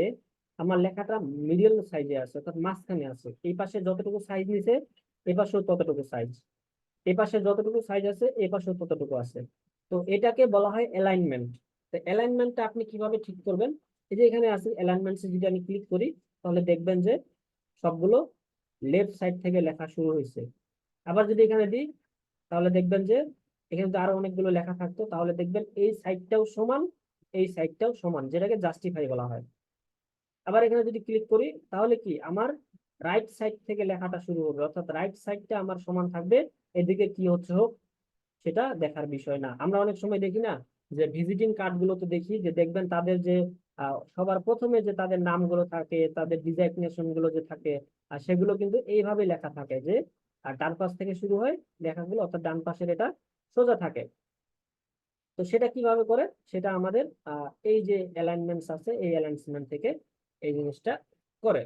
আমার লেখাটা মিডিয়াল সাইজে আছে, অর্থাৎ মাঝখানে আছে। এই পাশে যতটুকু সাইজ নিছে, এই পাশেও ততটুকু সাইজ, এই পাশে যতটুকু সাইজ আছে এই পাশেও ততটুকু আছে। তো এটাকে বলা হয় অ্যালাইনমেন্ট। তো অ্যালাইনমেন্টটা আপনি কিভাবে ঠিক করবেন, এই যে এখানে আছে অ্যালাইনমেন্টস, যদি আমি ক্লিক করি তাহলে দেখবেন যে সবগুলো লেফট সাইড থেকে লেখা শুরু হয়েছে। আবার যদি এখানে দিই তাহলে দেখবেন যে এখানে তো আরো অনেকগুলো লেখা থাকতো, তাহলে দেখবেন এই সাইডটাও সমান, এই সাইডটাও সমান, যেটাকে জাস্টিফাই বলা হয়। আবার এখানে যদি ক্লিক করি তাহলে কি আমার রাইট সাইড থেকে লেখাটা শুরু হবে, অর্থাৎ রাইট সাইডটা আমার সমান থাকবে, এদিকে কি হচ্ছে হোক সেটা দেখার বিষয় না। আমরা অনেক সময় দেখি না, যে ভিজিটিং কার্ড গুলোতে দেখি যে দেখবেন তাদের যে সবার প্রথমে যে তাদের নামগুলো থাকে, তাদের ডিজাইনেশন গুলো যে থাকে, আর সেগুলো কিন্তু এইভাবে লেখা থাকে যে ডান পাশ থেকে শুরু হয় লেখাগুলো, অর্থাৎ ডান পাশের এটা সোজা থাকে। তো সেটা কিভাবে করে, সেটা আমাদের এই যে অ্যালাইনমেন্টস আছে, এই অ্যালাইনমেন্ট থেকে এই জিনিসটা করে।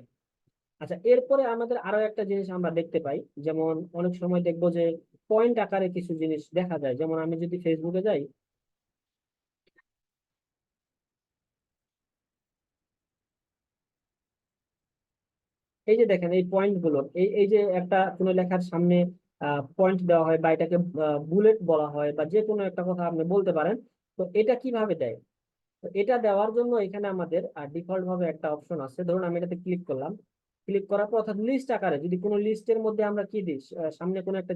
আচ্ছা, এরপরে আমাদের আরো একটা জিনিস আমরা দেখতে পাই, যেমন অনেক সময় দেখবো যে পয়েন্ট আকারে কিছু জিনিস দেখা যায়। যেমন আমি যদি ফেসবুকে যাই, এই যে দেখেন এই পয়েন্ট গুলো, এই এই যে একটা কোনো লেখার সামনে পয়েন্ট দেওয়া হয় বা এটাকে বুলেট বলা হয় বা যে কোনো একটা কথা আপনি বলতে পারেন। তো এটা কিভাবে দেয়? তো এটা দেওয়ার জন্য এখানে আমাদের ডিফল্ট ভাবে একটা অপশন আছে। ধরুন আমি এটাতে ক্লিক করলাম, ক্লিক করার পর অর্থাৎ লিস্ট আকারে যদি কোনো লিস্টের মধ্যে আমরা কি দিই, সামনে কোনো একটা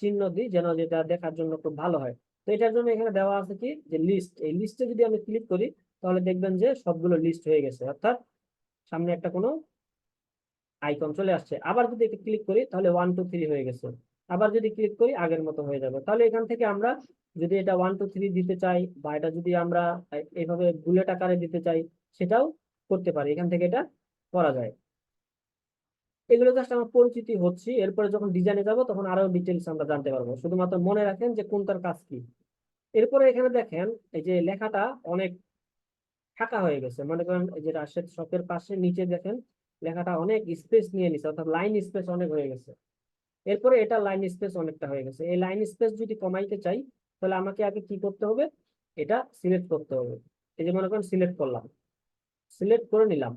চিহ্ন দিই যেন যেটা দেখার জন্য খুব ভালো হয়। তো এটার জন্য এখানে দেওয়া আছে কি, যে লিস্ট। এই লিস্টে যদি আমি ক্লিক করি তাহলে দেখবেন যে সবগুলো লিস্ট হয়ে গেছে, অর্থাৎ সামনে একটা কোনো আইকন চলে আসছে। আবার যদি এটা ক্লিক করি তাহলে 1 2 3 হয়ে গেছে। আবার যদি ক্লিক করি আগের মতো হয়ে যাবে। তাহলে এখান থেকে আমরা যদি এটা 1 2 3 দিতে চাই, বা এটা যদি আমরা এইভাবে বুলেট আকারে দিতে চাই, সেটাও করতে পারি। এখান থেকে এটা করা যায়। এগুলো জাস্ট আমার পরিচিতি হচ্ছে, এরপরে যখন ডিজাইনে যাব তখন আরো ডিটেলস আমরা জানতে পারবো। শুধুমাত্র মনে রাখেন যে কোনটার কাজ কি। এরপরে এখানে দেখেন এই যে লেখাটা অনেক ফাঁকা হয়ে গেছে। মনে করেন এই যে রাশেদ শপের পাশে নিচে দেখেন লেখাটা অনেক স্পেস নিয়ে নিছে, অর্থাৎ লাইন স্পেস অনেক হয়ে গেছে। এরপরে এটা লাইন স্পেস অনেকটা হয়ে গেছে। এই লাইন স্পেস যদি কমাইতে চাই তাহলে আমাকে আগে কি করতে হবে, এটা সিলেক্ট করতে হবে। এই যে মনে করেন সিলেক্ট করলাম, সিলেক্ট করে নিলাম।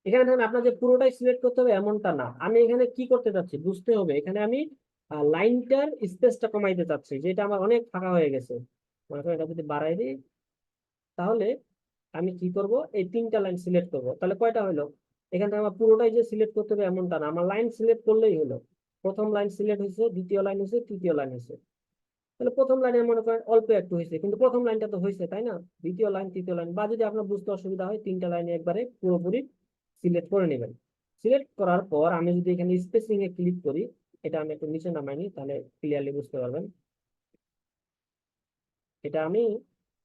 এখানে দেখেন আপনার যে পুরোটাই সিলেক্ট করতে হবে এমনটা না। আমি এখানে কি করতে চাচ্ছি বুঝতে হবে। এখানে আমি লাইনটার স্পেসটা কমাইতে চাচ্ছি, যেটা আমার অনেক ফাঁকা হয়ে গেছে। মনে করেন এটা যদি বাড়াই দিই তাহলে আমি কি করব, এই 3টা লাইন সিলেক্ট করব। তাহলে কয়টা হলো, এখান থেকে আমার পুরোটাই যে সিলেক্ট করতে হবে এমনটা না, আমার লাইন সিলেক্ট করলেই হলো। প্রথম লাইন সিলেক্ট হয়েছে, দ্বিতীয় লাইন হয়েছে, তৃতীয় লাইন হয়েছে। তাহলে প্রথম লাইনে মনে করেন অল্প একটু হয়েছে, কিন্তু প্রথম লাইনটা তো হয়েছে, তাই না? দ্বিতীয় লাইন, তৃতীয় লাইন, বা যদি আপনার বুঝতে অসুবিধা হয় 3টা লাইনে একবারে পুরোপুরি সিলেক্ট করে নেবেন। সিলেক্ট করার পর আমি যদি এখানে স্পেসিং এ ক্লিক করি, এটা আমি একটু নিচে নামাইনি তাহলে ক্লিয়ারলি বুঝতে পারবেন। এটা আমি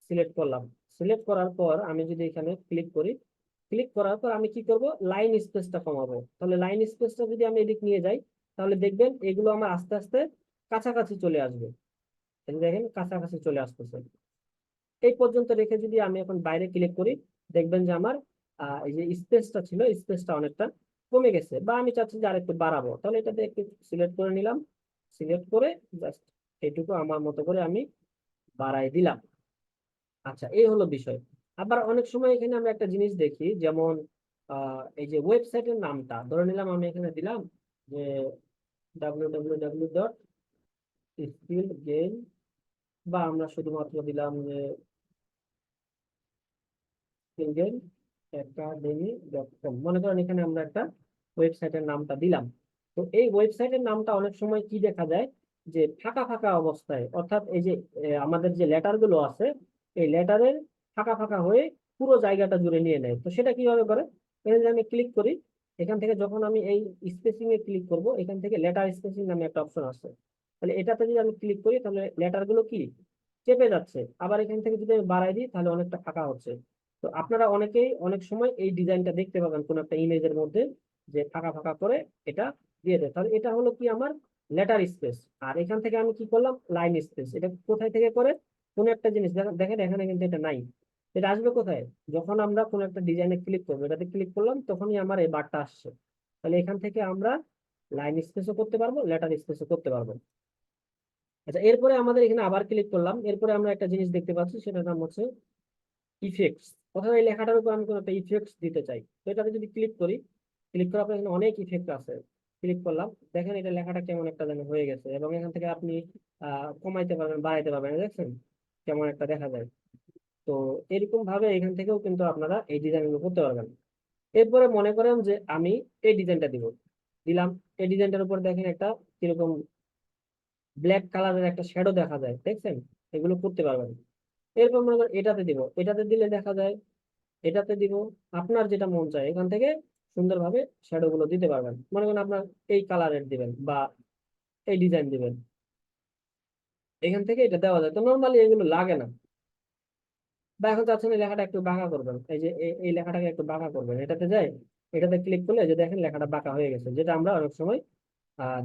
সিলেক্ট করলাম। সিলেক্ট করার পর আমি যদি এখানে ক্লিক করি, ক্লিক করার পর আমি কি করব, লাইন স্পেসটা কমাবো। তাহলে লাইন স্পেসটা যদি আমি এদিক নিয়ে যাই তাহলে দেখবেন এগুলো আমার আস্তে আস্তে কাছাকাছি চলে আসবে। এই যে দেখেন কাছাকাছি চলে আসতেছে। এই পর্যন্ত রেখে যদি আমি এখন বাইরে ক্লিক করি, দেখবেন যে আমার এই যে স্পেসটা ছিল, স্পেসটা অনেকটা কমে গেছে। বা আমি চাচ্ছি যে আরেকটু বাড়াবো, তাহলে এটাতে একটু সিলেক্ট করে নিলাম। সিলেক্ট করে জাস্ট এইটুকু আমার মতো করে আমি বাড়াই দিলাম। আচ্ছা, এই হলো বিষয়। আবার অনেক সময় এখানে আমরা একটা জিনিস দেখি, যেমন এই যে ওয়েবসাইটের নামটা ধরে নিলাম, আমি এখানে দিলাম যে www.skillgain, বা আমরা শুধুমাত্র দিলাম যে skillgainacademy.com। মনে করেন এখানে আমরা একটা ওয়েবসাইটের নামটা দিলাম। তো এই ওয়েবসাইটের নামটা অনেক সময় কি দেখা যায়, যে ফাঁকা ফাঁকা অবস্থায়, অর্থাৎ এই যে আমাদের যে লেটার গুলো আছে, এই লেটারের ফাঁকা ফাঁকা হয়ে পুরো জায়গাটা জুড়ে নিয়ে নেয়। তো সেটা কিভাবে করে, এখানে যদি আমি ক্লিক করি, এখান থেকে যখন আমি এই স্পেসিং এ ক্লিক করব, এখান থেকে লেটার স্পেসিং নামে একটা অপশন আছে। তাহলে এটাতে যদি আমি ক্লিক করি তাহলে লেটার গুলো কি চেপে যাচ্ছে। আবার এখান থেকে যদি আমি বাড়াই দিই তাহলে অনেকটা ফাঁকা হচ্ছে। তো আপনারা অনেকেই অনেক সময় এই ডিজাইনটা দেখতে পাবেন কোন একটা ইমেজের মধ্যে, যে ফাঁকা ফাঁকা করে এটা দিয়ে দেয়। তাহলে এটা হলো কি আমার লেটার স্পেস। আর এখান থেকে আমি কি করলাম, লাইন স্পেস। এটা কোথায় থেকে করে, কোন একটা জিনিস দেখেন এখানে কিন্তু এটা নাই। এটা আসবে কোথায়, যখন আমরা কোন একটা ডিজাইনে ক্লিক করবো, এটাতে ক্লিক করলাম তখনই আমার এই বারটা আসছে। তাহলে এখান থেকে আমরা লাইন স্পেসও করতে পারবো, লেটার স্পেসও করতে পারবো। আচ্ছা, এরপরে আমাদের এখানে আবার ক্লিক করলাম, এরপরে আমরা একটা জিনিস দেখতে পাচ্ছি, সেটার নাম হচ্ছে ইফেক্টস। অথবা এই লেখাটার উপর আমি কোনো একটা ইফেক্টস দিতে চাই, তো এটাতে যদি ক্লিক করি, ক্লিক করার পর এখানে অনেক ইফেক্ট আছে। ক্লিক করলাম, দেখেন এটা লেখাটা কেমন একটা যেন হয়ে গেছে, এবং এখান থেকে আপনি কমাইতে পারবেন, বাড়াইতে পারবেন। দেখছেন কেমন একটা দেখা যায়। তো এরকম ভাবে এখান থেকেও কিন্তু আপনারা এই ডিজাইন গুলো করতে পারবেন। এরপরে মনে করেন যে আমি এই ডিজাইনটা দিব, দিলাম। এই ডিজাইনটার উপর দেখেন একটা কিরকম ব্ল্যাক কালারের একটা শ্যাডো দেখা যায়, দেখছেন? এগুলো করতে পারবেন। এরপর মনে করেন এটাতে দিব, এটাতে দিলে দেখা যায়, এটাতে দিব। আপনার যেটা মন চায় এখান থেকে সুন্দরভাবে শ্যাডো গুলো দিতে পারবেন। মনে করেন আপনার এই কালারের দিবেন বা এই ডিজাইন দিবেন, এখান থেকে এটা দেওয়া যায়। তো নর্মালি এগুলো লাগে না। বা এখন চাচ্ছেন এই লেখাটা একটু বাঁকা করবেন, এই যে এই লেখাটাকে একটু বাঁকা করবেন, এটাতে যাই, এটাতে ক্লিক করলে যে দেখেন লেখাটা বাঁকা হয়ে গেছে, যেটা আমরা অনেক সময়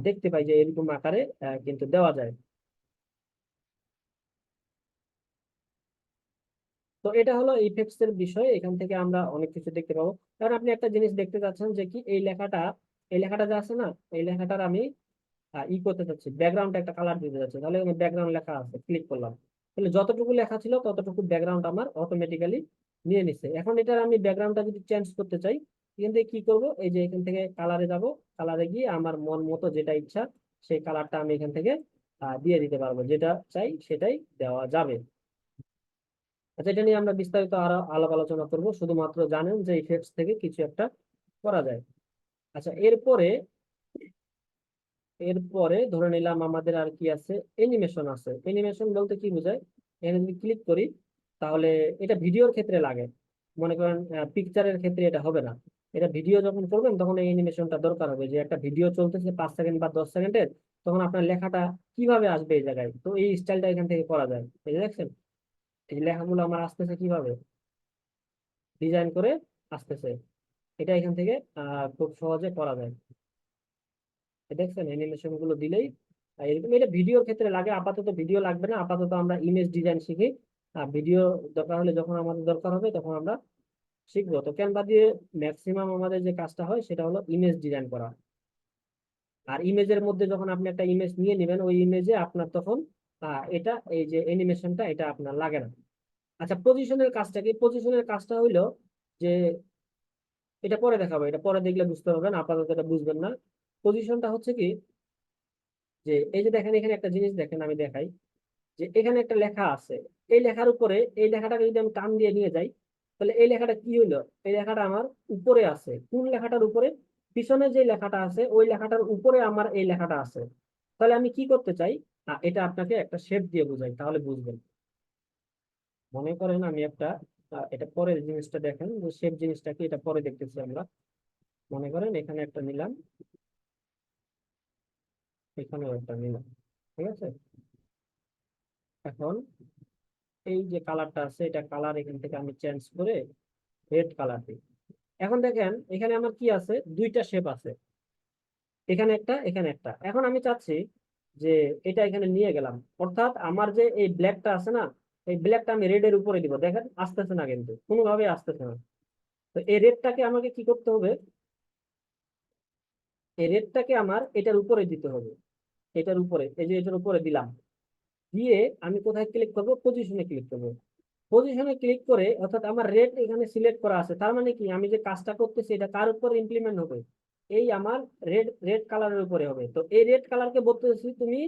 দেখতে পাই যে এরকম আকারে কিন্তু দেওয়া যায়। তো এটা হলো ইফেক্টস এর বিষয়, এখান থেকে আমরা অনেক কিছু দেখতে পাবো। কারণ আপনি একটা জিনিস দেখতে চাচ্ছেন যে কি এই লেখাটা যে আছে না, এই লেখাটার আমি ই করতে চাচ্ছি, ব্যাকগ্রাউন্ডে একটা কালার দিতে চাচ্ছি, তাহলে ব্যাকগ্রাউন্ড লেখা আছে, ক্লিক করলাম, তাহলে যতটুকু লেখা ছিল ততটুকু ব্যাকগ্রাউন্ড আমার অটোমেটিক্যালি নিয়ে নিছে। এখন এটার আমি ব্যাকগ্রাউন্ডটা যদি চেঞ্জ করতে চাই, এখান থেকে কি করব, এই যে এখান থেকে কালারে যাব, কালারে গিয়ে আমার মন মতো যেটা ইচ্ছা সেই কালারটা আমি এখান থেকে দিয়ে দিতে পারবো, যেটা চাই সেটাই দেওয়া যাবে। আচ্ছা, এটা নিয়ে আমরা বিস্তারিত আরো আলাপ আলোচনা করব, শুধুমাত্র জানেন যে ইফেক্টস থেকে কিছু একটা করা যায়। আচ্ছা, এরপরে ধরে নিলাম আমাদের আর কি আছে, অ্যানিমেশন আছে। অ্যানিমেশন বলতে কি বোঝায়, এখানে যদি ক্লিক করি তাহলে এটা ভিডিওর ক্ষেত্রে লাগে, মনে করেন পিকচারের ক্ষেত্রে এটা হবে না। এটা ভিডিও যখন করবেন তখন এই অ্যানিমেশনটা দরকার হবে, যে একটা ভিডিও চলতেছে 5 সেকেন্ড বা 10 সেকেন্ডের, তখন আপনার লেখাটা কিভাবে আসবে এই জায়গায়, তো এই স্টাইলটা এখান থেকে করা যায়। এই যে দেখছেন, এই লেখাগুলো আমার আসতেছে কিভাবে ডিজাইন করে আসতেছে, এটা এখান থেকে খুব সহজে করা যায়। দেখছেন অ্যানিমেশন গুলো দিলেই এরকম, এটা ভিডিওর ক্ষেত্রে লাগে, আপাতত ভিডিও লাগবে না, আপাতত আমরা ইমেজ ডিজাইন শিখি। ভিডিও দরকার হলে, যখন আমাদের দরকার হবে তখন আমরা শিখবো। তো ক্যানভা দিয়ে ম্যাক্সিমাম আমাদের যে কাজটা হয় সেটা হলো ইমেজ ডিজাইন করা। আর ইমেজের মধ্যে যখন আপনি একটা ইমেজ নিয়ে নেবেন, ওই ইমেজে আপনার তখন এটা এই যে অ্যানিমেশনটা এটা আপনার লাগে না। আচ্ছা, পজিশনের কাজটা কি? পজিশনের কাজটা হইলো যে, এটা পরে দেখাবো, এটা পরে দেখলে বুঝতে পারবেন, আপাতত এটা বুঝবেন না। পজিশনটা হচ্ছে কি, যে এই যে দেখেন এখানে একটা জিনিস দেখেন, আমি দেখাই, যে এখানে একটা লেখা আছে, এই লেখার উপরে এই লেখাটাকে যদি আমি টান দিয়ে নিয়ে যাই, তাহলে এই লেখাটা কি হইলো, এই লেখাটা আমার উপরে আছে। কোন লেখাটার উপরে? পিছনে যে লেখাটা আছে ওই লেখাটার উপরে আমার এই লেখাটা আছে। তাহলে আমি কি করতে চাই, এটা আপনাকে একটা শেপ দিয়ে বোঝাই, তাহলে বুঝবেন। মনে করেন আমি একটা এটা পরের জিনিসটা দেখেন, যে শেপ জিনিসটা কি, এটা পরে দেখতেছি আমরা। মনে করেন এখানে একটা নিলাম, এখানেও একটা নিলাম, ঠিক আছে। এখন এই যে কালারটা আছে, এটা কালার এখান থেকে আমি চেঞ্জ করে রেড কালার দিই। এখন দেখেন এখানে আমার কি আছে, দুইটা শেপ আছে, এখানে একটা এখানে একটা। এখন আমি চাচ্ছি যে এটা এখানে নিয়ে গেলাম, অর্থাৎ আমার যে এই ব্ল্যাকটা আছে না, এই ব্ল্যাকটা আমি রেড এর উপরে দিব। দেখেন আসতেছে না, কিন্তু কোনোভাবে আসতেছে না। তো এই রেডটাকে আমাকে কি করতে হবে, এই রেডটাকে আমার এটার উপরে দিতে হবে, এটার উপরে, এই যে এটার উপরে দিলাম। দিয়ে আমি কোথায় ক্লিক করব, পজিশনে ক্লিক করব। পজিশনে ক্লিক করে, অর্থাৎ আমার রেড এখানে সিলেক্ট করা আছে, তার মানে কি আমি যে কাজটা করতেছি এটা কার উপর ইমপ্লিমেন্ট হবে, এই আমার রেড রেড কালারের উপরে হবে। তো এই রেড কালারকে বলতেছি তুমি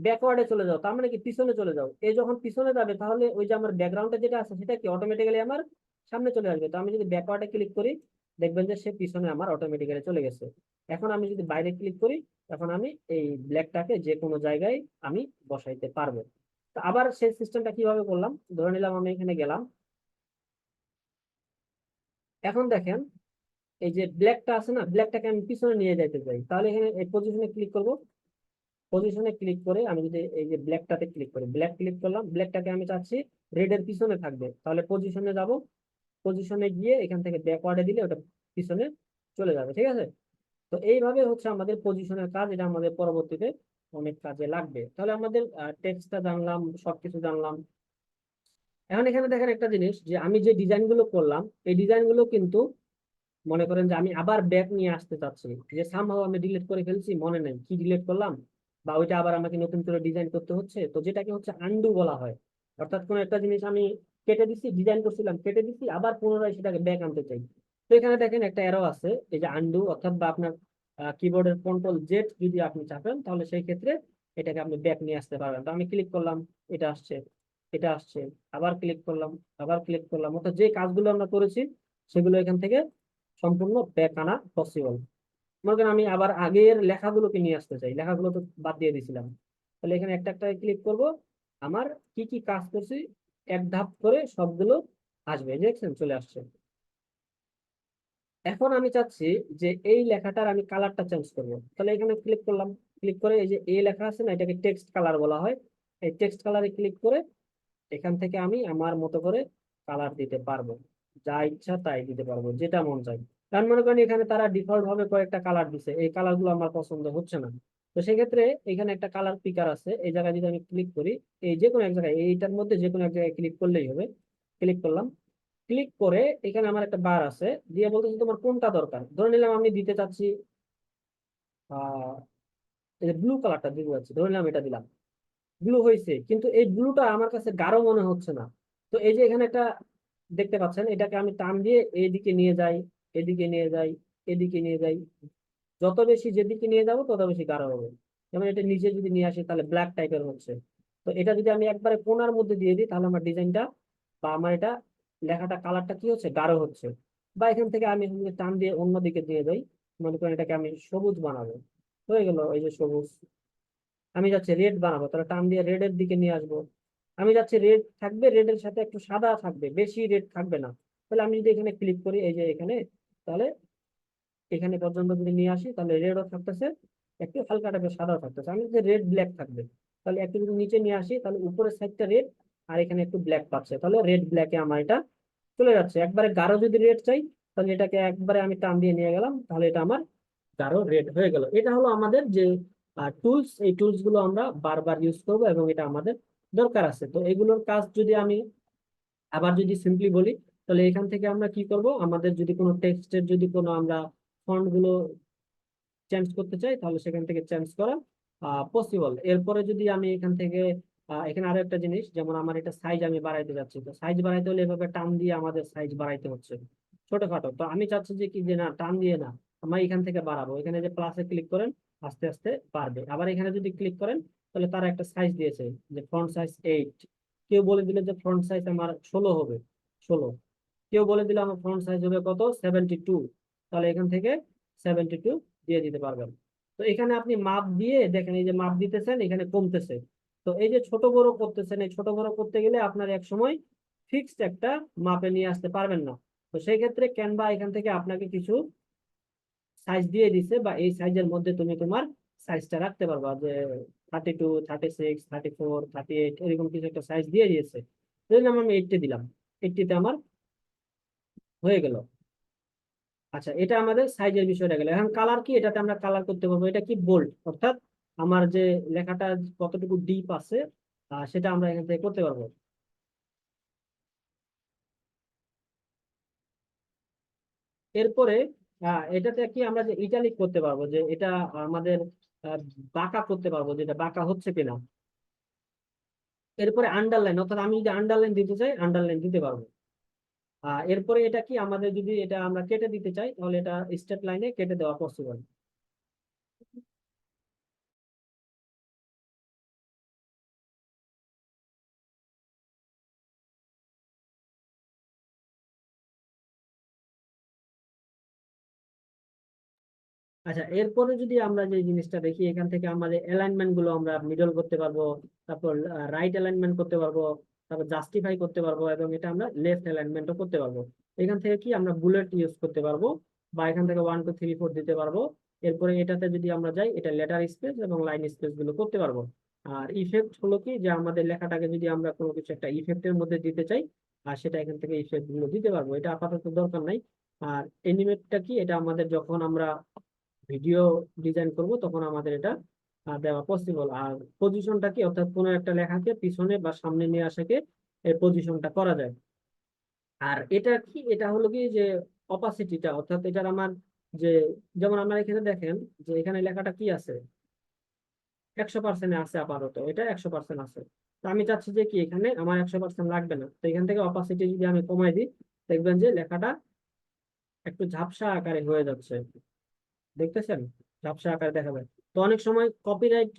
ব্যাকওয়ার্ডে চলে যাও, তার মানে কি পিছনে চলে যাও। এই যখন পিছনে যাবে তাহলে ওই যে আমার ব্যাকগ্রাউন্ডে যেটা আছে সেটা কি অটোমেটিক্যালি আমার সামনে চলে আসবে। তো আমি যদি ব্যাকওয়ার্ডে ক্লিক করি, দেখবেন যে সে পিছনে আমার অটোমেটিক্যালি চলে গেছে। এখন আমি যদি বাইরে ক্লিক করি, তখন আমি এই ব্ল্যাকটাকে যে কোনো জায়গায় আমি বসাইতে পারবো। তো আবার সেই সিস্টেমটা কিভাবে করলাম, ধরে নিলাম আমি এখানে গেলাম। এখন দেখেন এই যে ব্ল্যাকটা আছে না, ব্ল্যাকটাকে আমি পিছনে নিয়ে যাইতে চাই, তাহলে এখানে এই পজিশনে ক্লিক করব। পজিশনে ক্লিক করে আমি যদি এই যে ব্ল্যাকটাতে ক্লিক করি, ব্ল্যাক ক্লিক করলাম, ব্ল্যাকটাকে আমি চাচ্ছি রেড এর পিছনে থাকবে, তাহলে পজিশনে যাব। পজিশনে গিয়ে এখান থেকে ব্যাকওয়ার্ডে দিলে ওটা পিছনে চলে যাবে, ঠিক আছে। তো এইভাবে হচ্ছে আমাদের পজিশনের কাজ, এটা আমাদের পরবর্তীতে অনেক কাজে লাগবে। তাহলে আমাদের টেক্সটটা জানলাম, সবকিছু জানলাম। এখন এখানে দেখেন একটা জিনিস, যে আমি যে ডিজাইন গুলো করলাম, এই ডিজাইন গুলো কিন্তু মনে করেন যে আমি আবার ব্যাক নিয়ে আসতে চাচ্ছি, যে সামহাও আমি ডিলিট করে ফেলছি, মনে নেই কি ডিলিট করলাম, বা ওইটা আবার আমাকে নতুন করে ডিজাইন করতে হচ্ছে, তো যেটাকে হচ্ছে আন্ডু বলা হয়। অর্থাৎ কোন একটা জিনিস আমি কেটে দিচ্ছি, ডিজাইন করছিলাম কেটে দিচ্ছি, আবার পুনরায় সেটাকে ব্যাক আনতে চাই। তো এখানে দেখেন একটা অ্যারো আছে, এই যে আন্ডু, অর্থাৎ বা আপনার কিবোর্ডের কন্ট্রোল জেড যদি আপনি চাপেন, তাহলে সেই ক্ষেত্রে এটাকে আপনি ব্যাক নিয়ে আসতে পারবেন। তো আমি ক্লিক করলাম, এটা আসছে, এটা আসছে, আবার ক্লিক করলাম, আবার ক্লিক করলাম, অর্থাৎ যে কাজগুলো আমরা করেছি সেগুলো এখান থেকে সম্পূর্ণ ব্যাক আনা পসিবল। মনে করেন আমি আবার আগের লেখাগুলোকে নিয়ে আসতে চাই, লেখাগুলো তো বাদ দিয়ে দিয়েছিলাম, তাহলে এখানে একটা একটা ক্লিক করব, আমার কি কি কাজ করছি এক ধাপ করে সবগুলো আসবে, দেখছেন চলে আসছে। এখন আমি চাচ্ছি যে এই লেখাটার আমি কালারটা চেঞ্জ করব, তাহলে এখানে ক্লিক করলাম, ক্লিক করে এই যে এই লেখা আছে না, এটাকে টেক্সট কালার বলা হয়। এই টেক্সট কালারে ক্লিক করে এখান থেকে আমি আমার মতো করে কালার দিতে পারবো, যা ইচ্ছা তাই দিতে পারবো, যেটা মন চাই। কারণ মনে করেন এখানে তারা ডিফল্ট ভাবে কয়েকটা কালার দিছে, এই কালার গুলো আমার পছন্দ হচ্ছে না, তো সেক্ষেত্রে এখানে একটা কালার পিকার আছে, এই জায়গায় যদি আমি ক্লিক করি, এই যে কোনো এক জায়গায় এইটার মধ্যে যে কোনো এক জায়গায় ক্লিক করলেই হবে। ক্লিক করলাম, ক্লিক করে এখানে আমার একটা বার আছে, দিয়ে বলতেছি তোমার কোনটা দরকার। ধরে নিলাম আমি দিতে চাচ্ছি আহ এই যে ব্লু কালারটা দিতে চাচ্ছি, ধরে নিলাম এটা দিলাম, ব্লু হয়েছে, কিন্তু এই ব্লুটা আমার কাছে গাঢ় মনে হচ্ছে না। তো এই যে এখানে একটা দেখতে পাচ্ছেন, এটাকে আমি টান দিয়ে এইদিকে নিয়ে যাই, এদিকে নিয়ে যাই, এদিকে নিয়ে যাই, যত বেশি যেদিকে নিয়ে যাবো তত বেশি গাঢ় হবে। যেমন এটা নিচে যদি নিয়ে আসি তাহলে ব্ল্যাক টাইপের হচ্ছে। তো এটা যদি আমি একবারে কোণার মধ্যে দিয়ে দিই তাহলে আমার ডিজাইনটা বা আমার এটা লেখাটা কালারটা কি হচ্ছে, গাঢ় হচ্ছে। বা এখান থেকে আমি এখান থেকে টান দিয়ে অন্যদিকে দিয়ে যাই, মনে করেন এটাকে আমি সবুজ বানাবো, হয়ে গেল এই যে সবুজ। আমি যাচ্ছি রেড বানাবো, তাহলে টান দিয়ে রেডের দিকে নিয়ে আসবো। আমি যাচ্ছি রেড থাকবে, রেডের সাথে একটু সাদা থাকবে, বেশি রেড থাকবে না। তাহলে আমি যদি এখানে ক্লিক করি, এই যে এখানে, তাহলে এখানে পর্যন্ত যদি নিয়ে আসি তাহলে রেডও থাকতেছে, একটু হালকা টাইপের সাদাও থাকতেছে। আমি যদি রেড ব্ল্যাক থাকবে, তাহলে একটু যদি নিচে নিয়ে আসি তাহলে উপরের সাইডটা রেড আর এখানে একটু ব্ল্যাক পাচ্ছে, তাহলে রেড ব্ল্যাকে আমার এটা চলে যাচ্ছে। একবারে গাঢ় যদি রেড চাই তাহলে এটাকে একবারে আমি টান দিয়ে নিয়ে গেলাম, তাহলে এটা আমার গাঢ় রেড হয়ে গেল। এটা হলো আমাদের যে টুলস, এই টুলস গুলো আমরা বারবার ইউজ করবো এবং এটা আমাদের দরকার আছে। তো এগুলোর কাজ যদি আমি আবার যদি সিম্পলি বলি, তাহলে এখান থেকে আমরা কি করব, আমাদের যদি কোনো টেক্সটের যদি কোনো আমরা ফন্ট গুলো চেঞ্জ করতে চাই তাহলে সেখান থেকে চেঞ্জ করা পসিবল। এরপরে যদি আমি এখান থেকে এখানে আরো একটা জিনিস, যেমন আমার এটা সাইজ আমি বাড়াইতে যাচ্ছি, তো সাইজ বাড়াইতে হলে এভাবে টান দিয়ে আমাদের সাইজ বাড়াইতে হচ্ছে ছোটখাটো। তো আমি চাচ্ছি যে কি, যে না টান দিয়ে না, আমরা এখান থেকে বাড়াবো। এখানে যে প্লাসে ক্লিক করেন, আস্তে আস্তে বাড়বে। আবার এখানে যদি ক্লিক করেন তাহলে তারা একটা সাইজ দিয়েছে যে ফ্রন্ট সাইজ 8, কেউ বলে দিলে যে ফ্রন্ট সাইজ আমার 16 হবে, 16, কেউ বলে দিলে আমার ফ্রন্ট সাইজ হবে কত, 72, তাহলে এখান থেকে 72 দিয়ে দিতে পারবেন। তো এখানে আপনি মাপ দিয়ে দেখেন, এই যে মাপ দিতেছেন এখানে কমতেছে। তো এই যে ছোট বড় করতেছেন, এই ছোট বড় করতে গেলে আপনার এক সময় ফিক্সড একটা মাপে নিয়ে আসতে পারবেন না। তো সেই ক্ষেত্রে ক্যানভা এখান থেকে আপনাকে কিছু সাইজ দিয়ে দিছে, বা এই সাইজের মধ্যে তুমি তোমার সাইজটা রাখতে পারবা, যে 32, 36, 34, 38 এরকম কিছু একটা সাইজ দিয়ে দিয়েছে। ধরলাম আমি 80 দিলাম, 80তে আমার হয়ে গেল। আচ্ছা, এটা আমাদের সাইজের বিষয়টা গেল। এখন কালার কি, এটাতে আমরা কালার করতে পারবো, এটা কি বোল্ড, অর্থাৎ আমার যে লেখাটা কতটুকু ডিপ আছে সেটা আমরা এখান থেকে করতে পারবো। এরপরে এটাতে কি আমরা যে ইটালিক করতে পারবো, যে এটা আমাদের আহ, বাঁকা করতে পারবো, যেটা বাঁকা হচ্ছে কিনা। এরপরে আন্ডারলাইন, অর্থাৎ আমি যদি আন্ডারলাইন দিতে চাই আন্ডারলাইন দিতে পারবো। এরপরে এটা কি, আমাদের যদি এটা আমরা কেটে দিতে চাই তাহলে এটা স্টেট লাইনে কেটে দেওয়া পসিবল। আচ্ছা, এরপরে যদি আমরা যে জিনিসটা দেখি, এখান থেকে আমাদের অ্যালাইনমেন্ট গুলো আমরা মিডল করতে পারবো, তারপর রাইট অ্যালাইনমেন্ট করতে পারবো, তারপর জাস্টিফাই করতে পারবো, এবং এটা আমরা লেফট অ্যালাইনমেন্টও করতে পারবো। এখান থেকে কি আমরা বুলেট ইউজ করতে পারবো, বা এখান থেকে 1 2 3 4 দিতে পারবো। এরপরে এটাতে যদি আমরা যাই, এটা লেটার স্পেস এবং লাইন স্পেস গুলো করতে পারবো। আর ইফেক্ট হলো কি, যে আমাদের লেখাটাকে যদি আমরা কোনো কিছু একটা ইফেক্টের মধ্যে দিতে চাই, আর সেটা এখান থেকে ইফেক্ট গুলো দিতে পারবো, এটা আপাতত দরকার নাই। আর এনিমেটটা কি, এটা আমাদের যখন আমরা ভিডিও ডিজাইন করব তখন আমাদের এটা দেওয়া পসিবল। আর পজিশনটা কি, অর্থাৎ কোনো একটা লেখাকে পিছনে বা সামনে নিয়ে আসাকে এই পজিশনটা করা যায়। আর এটা কি, এটা হলো কি যে অপাসিটিটা, অর্থাৎ এটার আমার যে, যেমন আমরা এখানে দেখেন যে এখানে লেখাটা কি আছে, 100% আছে, আপাতত এটা 100% আছে। তো আমি চাচ্ছি যে কি, এখানে আমার 100% লাগবে না, তো এখান থেকে অপাসিটি যদি আমি কমাই দিই, দেখবেন যে লেখাটা একটু ঝাপসা আকারে হয়ে যাচ্ছে, দেখতেছেন, ঝাপসা আকারে দেখা যায়। তো অনেক সময় কপিরাইট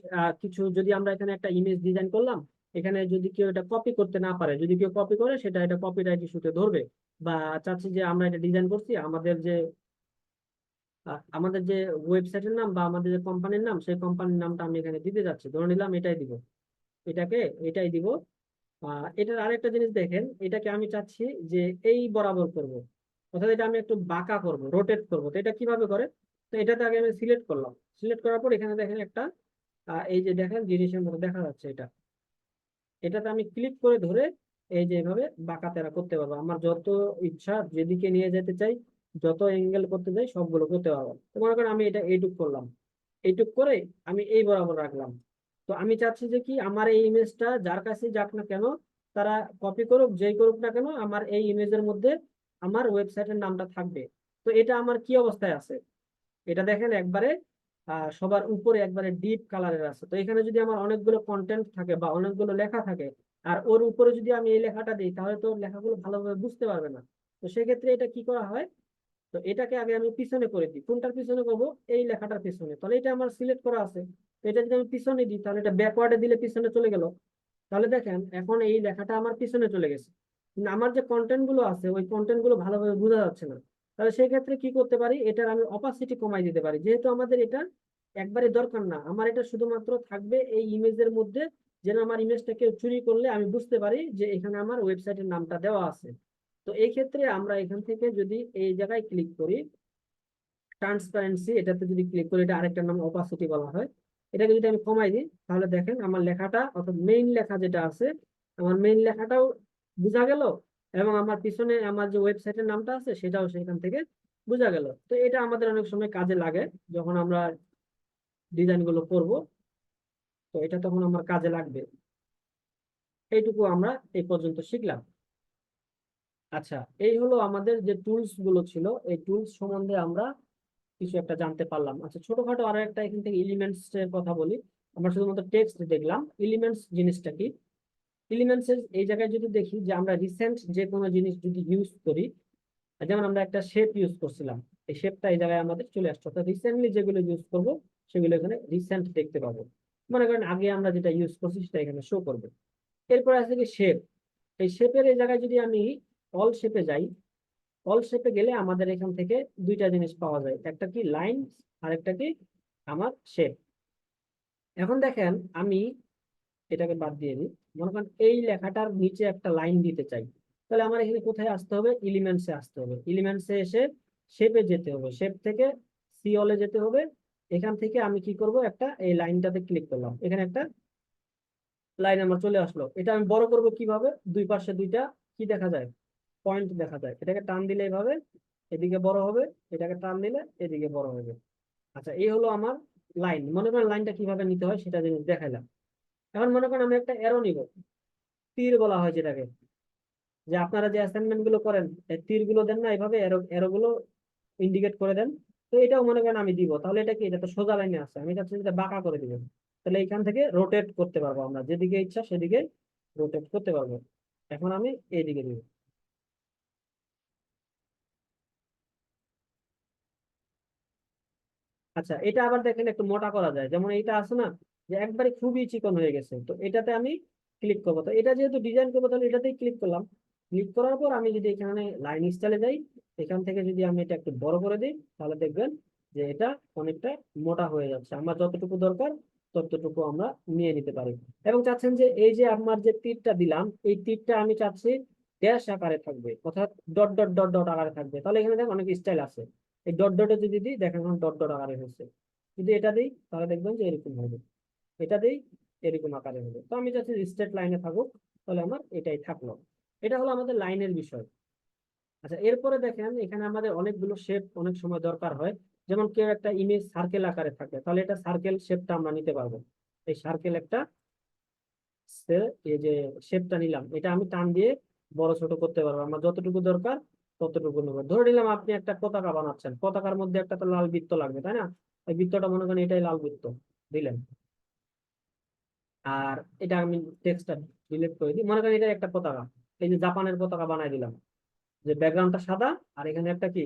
কিছু, যদি আমরা এখানে একটা ইমেজ ডিজাইন করলাম, এখানে যদি কেউ এটা কপি করতে না পারে, যদি কেউ কপি করে সেটা এটা কপিরাইট ইস্যুতে ধরবে। বা চাচ্ছি যে আমরা এটা ডিজাইন করছি, আমাদের যে ওয়েবসাইটের নাম বা আমাদের যে কোম্পানির নাম, সেই কোম্পানির নামটা আমি এখানে দিতে যাচ্ছি, ধরে নিলাম এটাই দিব, এটাকে এটাই দিব। এটার আরেকটা জিনিস দেখেন, এটাকে আমি চাচ্ছি যে এই বরাবর করব, অর্থাৎ এটা আমি একটু বাঁকা করব, রোটেট করব। তো এটা কিভাবে করে, তো এটাতে আগে আমি সিলেক্ট করলাম, সিলেক্ট করার পর এখানে দেখেন একটা এই যে দেখেন জিনিসের মতো দেখা যাচ্ছে, এটাতে আমি ক্লিক করে ধরে এই যে এভাবে বাঁকা তেরা করতে পারবো, আমার যত ইচ্ছা যেদিকে নিয়ে যেতে চাই, যত অ্যাঙ্গেল করতে চাই সবগুলো করতে পারবো। তো মনে করেন আমি এটা এইটুক করলাম, এইটুক করে আমি এই বরাবর রাখলাম। তো আমি চাচ্ছি যে কি আমার এই ইমেজটা যার কাছে যাক না কেন, তারা কপি করুক, যেই করুক না কেন, আমার এই ইমেজের মধ্যে আমার ওয়েবসাইটের নামটা থাকবে। তো এটা আমার কি অবস্থায় আছে, এটা দেখেন একবারে সবার উপরে একবারে ডিপ কালারের আছে। তো এখানে যদি আমার অনেকগুলো কন্টেন্ট থাকে বা অনেকগুলো লেখা থাকে, আর ওর উপরে যদি আমি এই লেখাটা দিই, তাহলে তো লেখাগুলো ভালোভাবে বুঝতে পারবে না। তো সেক্ষেত্রে এটা কি করা হয়, তো এটাকে আগে আমি পিছনে করে দিই। কোনটার পিছনে করবো, এই লেখাটার পিছনে। তাহলে এটা আমার সিলেক্ট করা আছে, তো এটা যদি আমি পিছনে দিই, তাহলে এটা ব্যাকওয়ার্ডে দিলে পিছনে চলে গেল। তাহলে দেখেন এখন এই লেখাটা আমার পিছনে চলে গেছে, কিন্তু আমার যে কন্টেন্ট গুলো আছে ওই কন্টেন্ট গুলো ভালোভাবে বোঝা যাচ্ছে না। তাহলে সেই ক্ষেত্রে কি করতে পারি, এটার আমি অপাসিটি কমাই দিতে পারি। যেহেতু আমাদের এটা একবারে দরকার না, আমার এটা শুধুমাত্র থাকবে এই ইমেজের মধ্যে, যেন আমার ইমেজটা কেউ চুরি করলে আমি বুঝতে পারি যে এখানে আমার ওয়েবসাইটের নামটা দেওয়া আছে। তো এই ক্ষেত্রে আমরা এখান থেকে যদি এই জায়গায় ক্লিক করি, ট্রান্সপারেন্সি, এটাতে যদি ক্লিক করি, এটা আরেকটা নাম অপাসিটি বলা হয়। এটাকে যদি আমি কমাই দিই, তাহলে দেখেন আমার লেখাটা, অর্থাৎ মেইন লেখা যেটা আছে, আমার মেইন লেখাটাও বোঝা গেল, এবং আমার পিছনে আমার যে ওয়েবসাইটের নামটা আছে সেটাও সেখান থেকে বোঝা গেল। তো এটা আমাদের অনেক সময় কাজে লাগে যখন আমরা ডিজাইন গুলো করবো, তো এটা তখন আমার কাজে লাগবে। এইটুকু আমরা এই পর্যন্ত শিখলাম। আচ্ছা, এই হলো আমাদের যে টুলস গুলো ছিল, এই টুলস সম্বন্ধে আমরা কিছু একটা জানতে পারলাম। আচ্ছা, ছোটখাটো আরো একটা এখান থেকে এলিমেন্টস এর কথা বলি। আমরা শুধুমাত্র টেক্সট দেখলাম, এলিমেন্টস জিনিসটা কি। এলিমেন্টস এর এই জায়গায় যদি দেখি যে আমরা রিসেন্ট যে কোনো জিনিস যদি ইউজ করি, যেমন আমরা একটা শেপ ইউজ করছিলাম, এই শেপটা এই জায়গায় আমাদের চলে আসছে, অর্থাৎ রিসেন্টলি যেগুলো ইউজ করব সেগুলো এখানে রিসেন্ট দেখতে পাবো। মনে করেন আগে আমরা যেটা ইউজ করছি সেটা এখানে শো করবে। এরপর আছে কি শেপ। এই শেপের এই জায়গায় যদি আমি অল শেপে যাই, অল শেপে গেলে আমাদের এখান থেকে দুইটা জিনিস পাওয়া যায়, একটা কি লাইন, আর একটা কি আমার শেপ। এখন দেখেন আমি এটাকে বাদ দিয়ে দিই। মনে করেন এই লেখাটার নিচে একটা লাইন দিতে চাই, তাহলে আমার এখানে কোথায় আসতে হবে, এলিমেন্টসে আসতে হবে। এলিমেন্টসে এসে শেপে যেতে হবে, শেপ থেকে সি অলে যেতে হবে। এখান থেকে আমি কি করব, একটা এই লাইনটাতে ক্লিক করলাম, এখানে একটা লাইন আমার চলে আসলো। এটা আমি বড় করব কিভাবে, দুই পাশে দুইটা কি দেখা যায়, পয়েন্ট দেখা যায়। এটাকে টান দিলে এইভাবে এদিকে বড় হবে, এটাকে টান দিলে এদিকে বড় হবে। আচ্ছা, এই হলো আমার লাইন। মনে করেন লাইনটা কিভাবে নিতে হয় সেটা জিনিস দেখাইলাম। এখন মনে করেন আমি একটা অ্যারো নিব, তীর বলা হয় যেটাকে, যে আপনারা যে অ্যাসাইনমেন্ট গুলো করেন, এই তীর গুলো দেন না, এইভাবে অ্যারো অ্যারো গুলো ইন্ডিকেট করে দেন। তো এটাও মনে করেন আমি দিব, তাহলে এটা কি, এটা তো সোজা লাইনে আছে, আমি চাচ্ছি এটা বাঁকা করে দিব। তাহলে এইখান থেকে রোটেট করতে পারবো, আমরা যেদিকে ইচ্ছা সেদিকে রোটেট করতে পারবো। এখন আমি এইদিকে দিব। আচ্ছা, এটা আবার দেখেন একটু মোটা করা যায়, যেমন এইটা আছে না, যে একবারে খুবই চিকন হয়ে গেছে, তো এটাতে আমি ক্লিক করবো। তো এটা যেহেতু ডিজাইন করবো, তাহলে এটাতেই ক্লিক করলাম। ক্লিক করার পর আমি যদি এখানে লাইন স্টাইলে যাই, এখান থেকে যদি আমি এটা একটু বড় করে দিই, তাহলে দেখবেন যে এটা অনেকটা মোটা হয়ে যাচ্ছে। আমার যতটুকু দরকার ততটুকু আমরা নিয়ে নিতে পারি। এবং চাচ্ছেন যে এই যে আমার যে তীরটা দিলাম, এই তীরটা আমি চাচ্ছি ড্যাশ আকারে থাকবে, অর্থাৎ ডট ডট ডট ডট আকারে থাকবে। তাহলে এখানে দেখেন অনেক স্টাইল আছে। এই ডট ডটে যদি দিই, দেখেন এখন ডট ডট আকারে হয়েছে। যদি এটা দিই, তাহলে দেখবেন যে এরকম হবে। এটা দিই, এরকম আকারে হবে। তো আমি যাচ্ছি স্ট্রেট লাইনে থাকুক, তাহলে আমার এটাই থাকলো। এটা হলো আমাদের লাইনের বিষয়। আচ্ছা, এরপরে দেখেন এখানে আমাদের অনেকগুলো শেপ অনেক সময় দরকার হয়। যেমন কেউ একটা ইমেজ সার্কেল আকারে থাকে, তাহলে এটা সার্কেল শেপটা আমরা নিতে পারবো। এই সার্কেল একটা এই যে শেপটা নিলাম, এটা আমি টান দিয়ে বড় ছোট করতে পারবো, আমার যতটুকু দরকার ততটুকু নেবো। ধরে নিলাম আপনি একটা পতাকা বানাচ্ছেন, পতাকার মধ্যে একটা তো লাল বৃত্ত লাগবে, তাই না? এই বৃত্তটা মনে করেন এটাই লাল বৃত্ত দিলেন। আর এটা আমি টেক্সটটা ডিলিট করে দিই, মনে করেন এটা একটা পতাকা, এই যে জাপানের পতাকা বানাই দিলাম, যে ব্যাকগ্রাউন্ডটা সাদা আর এখানে একটা কি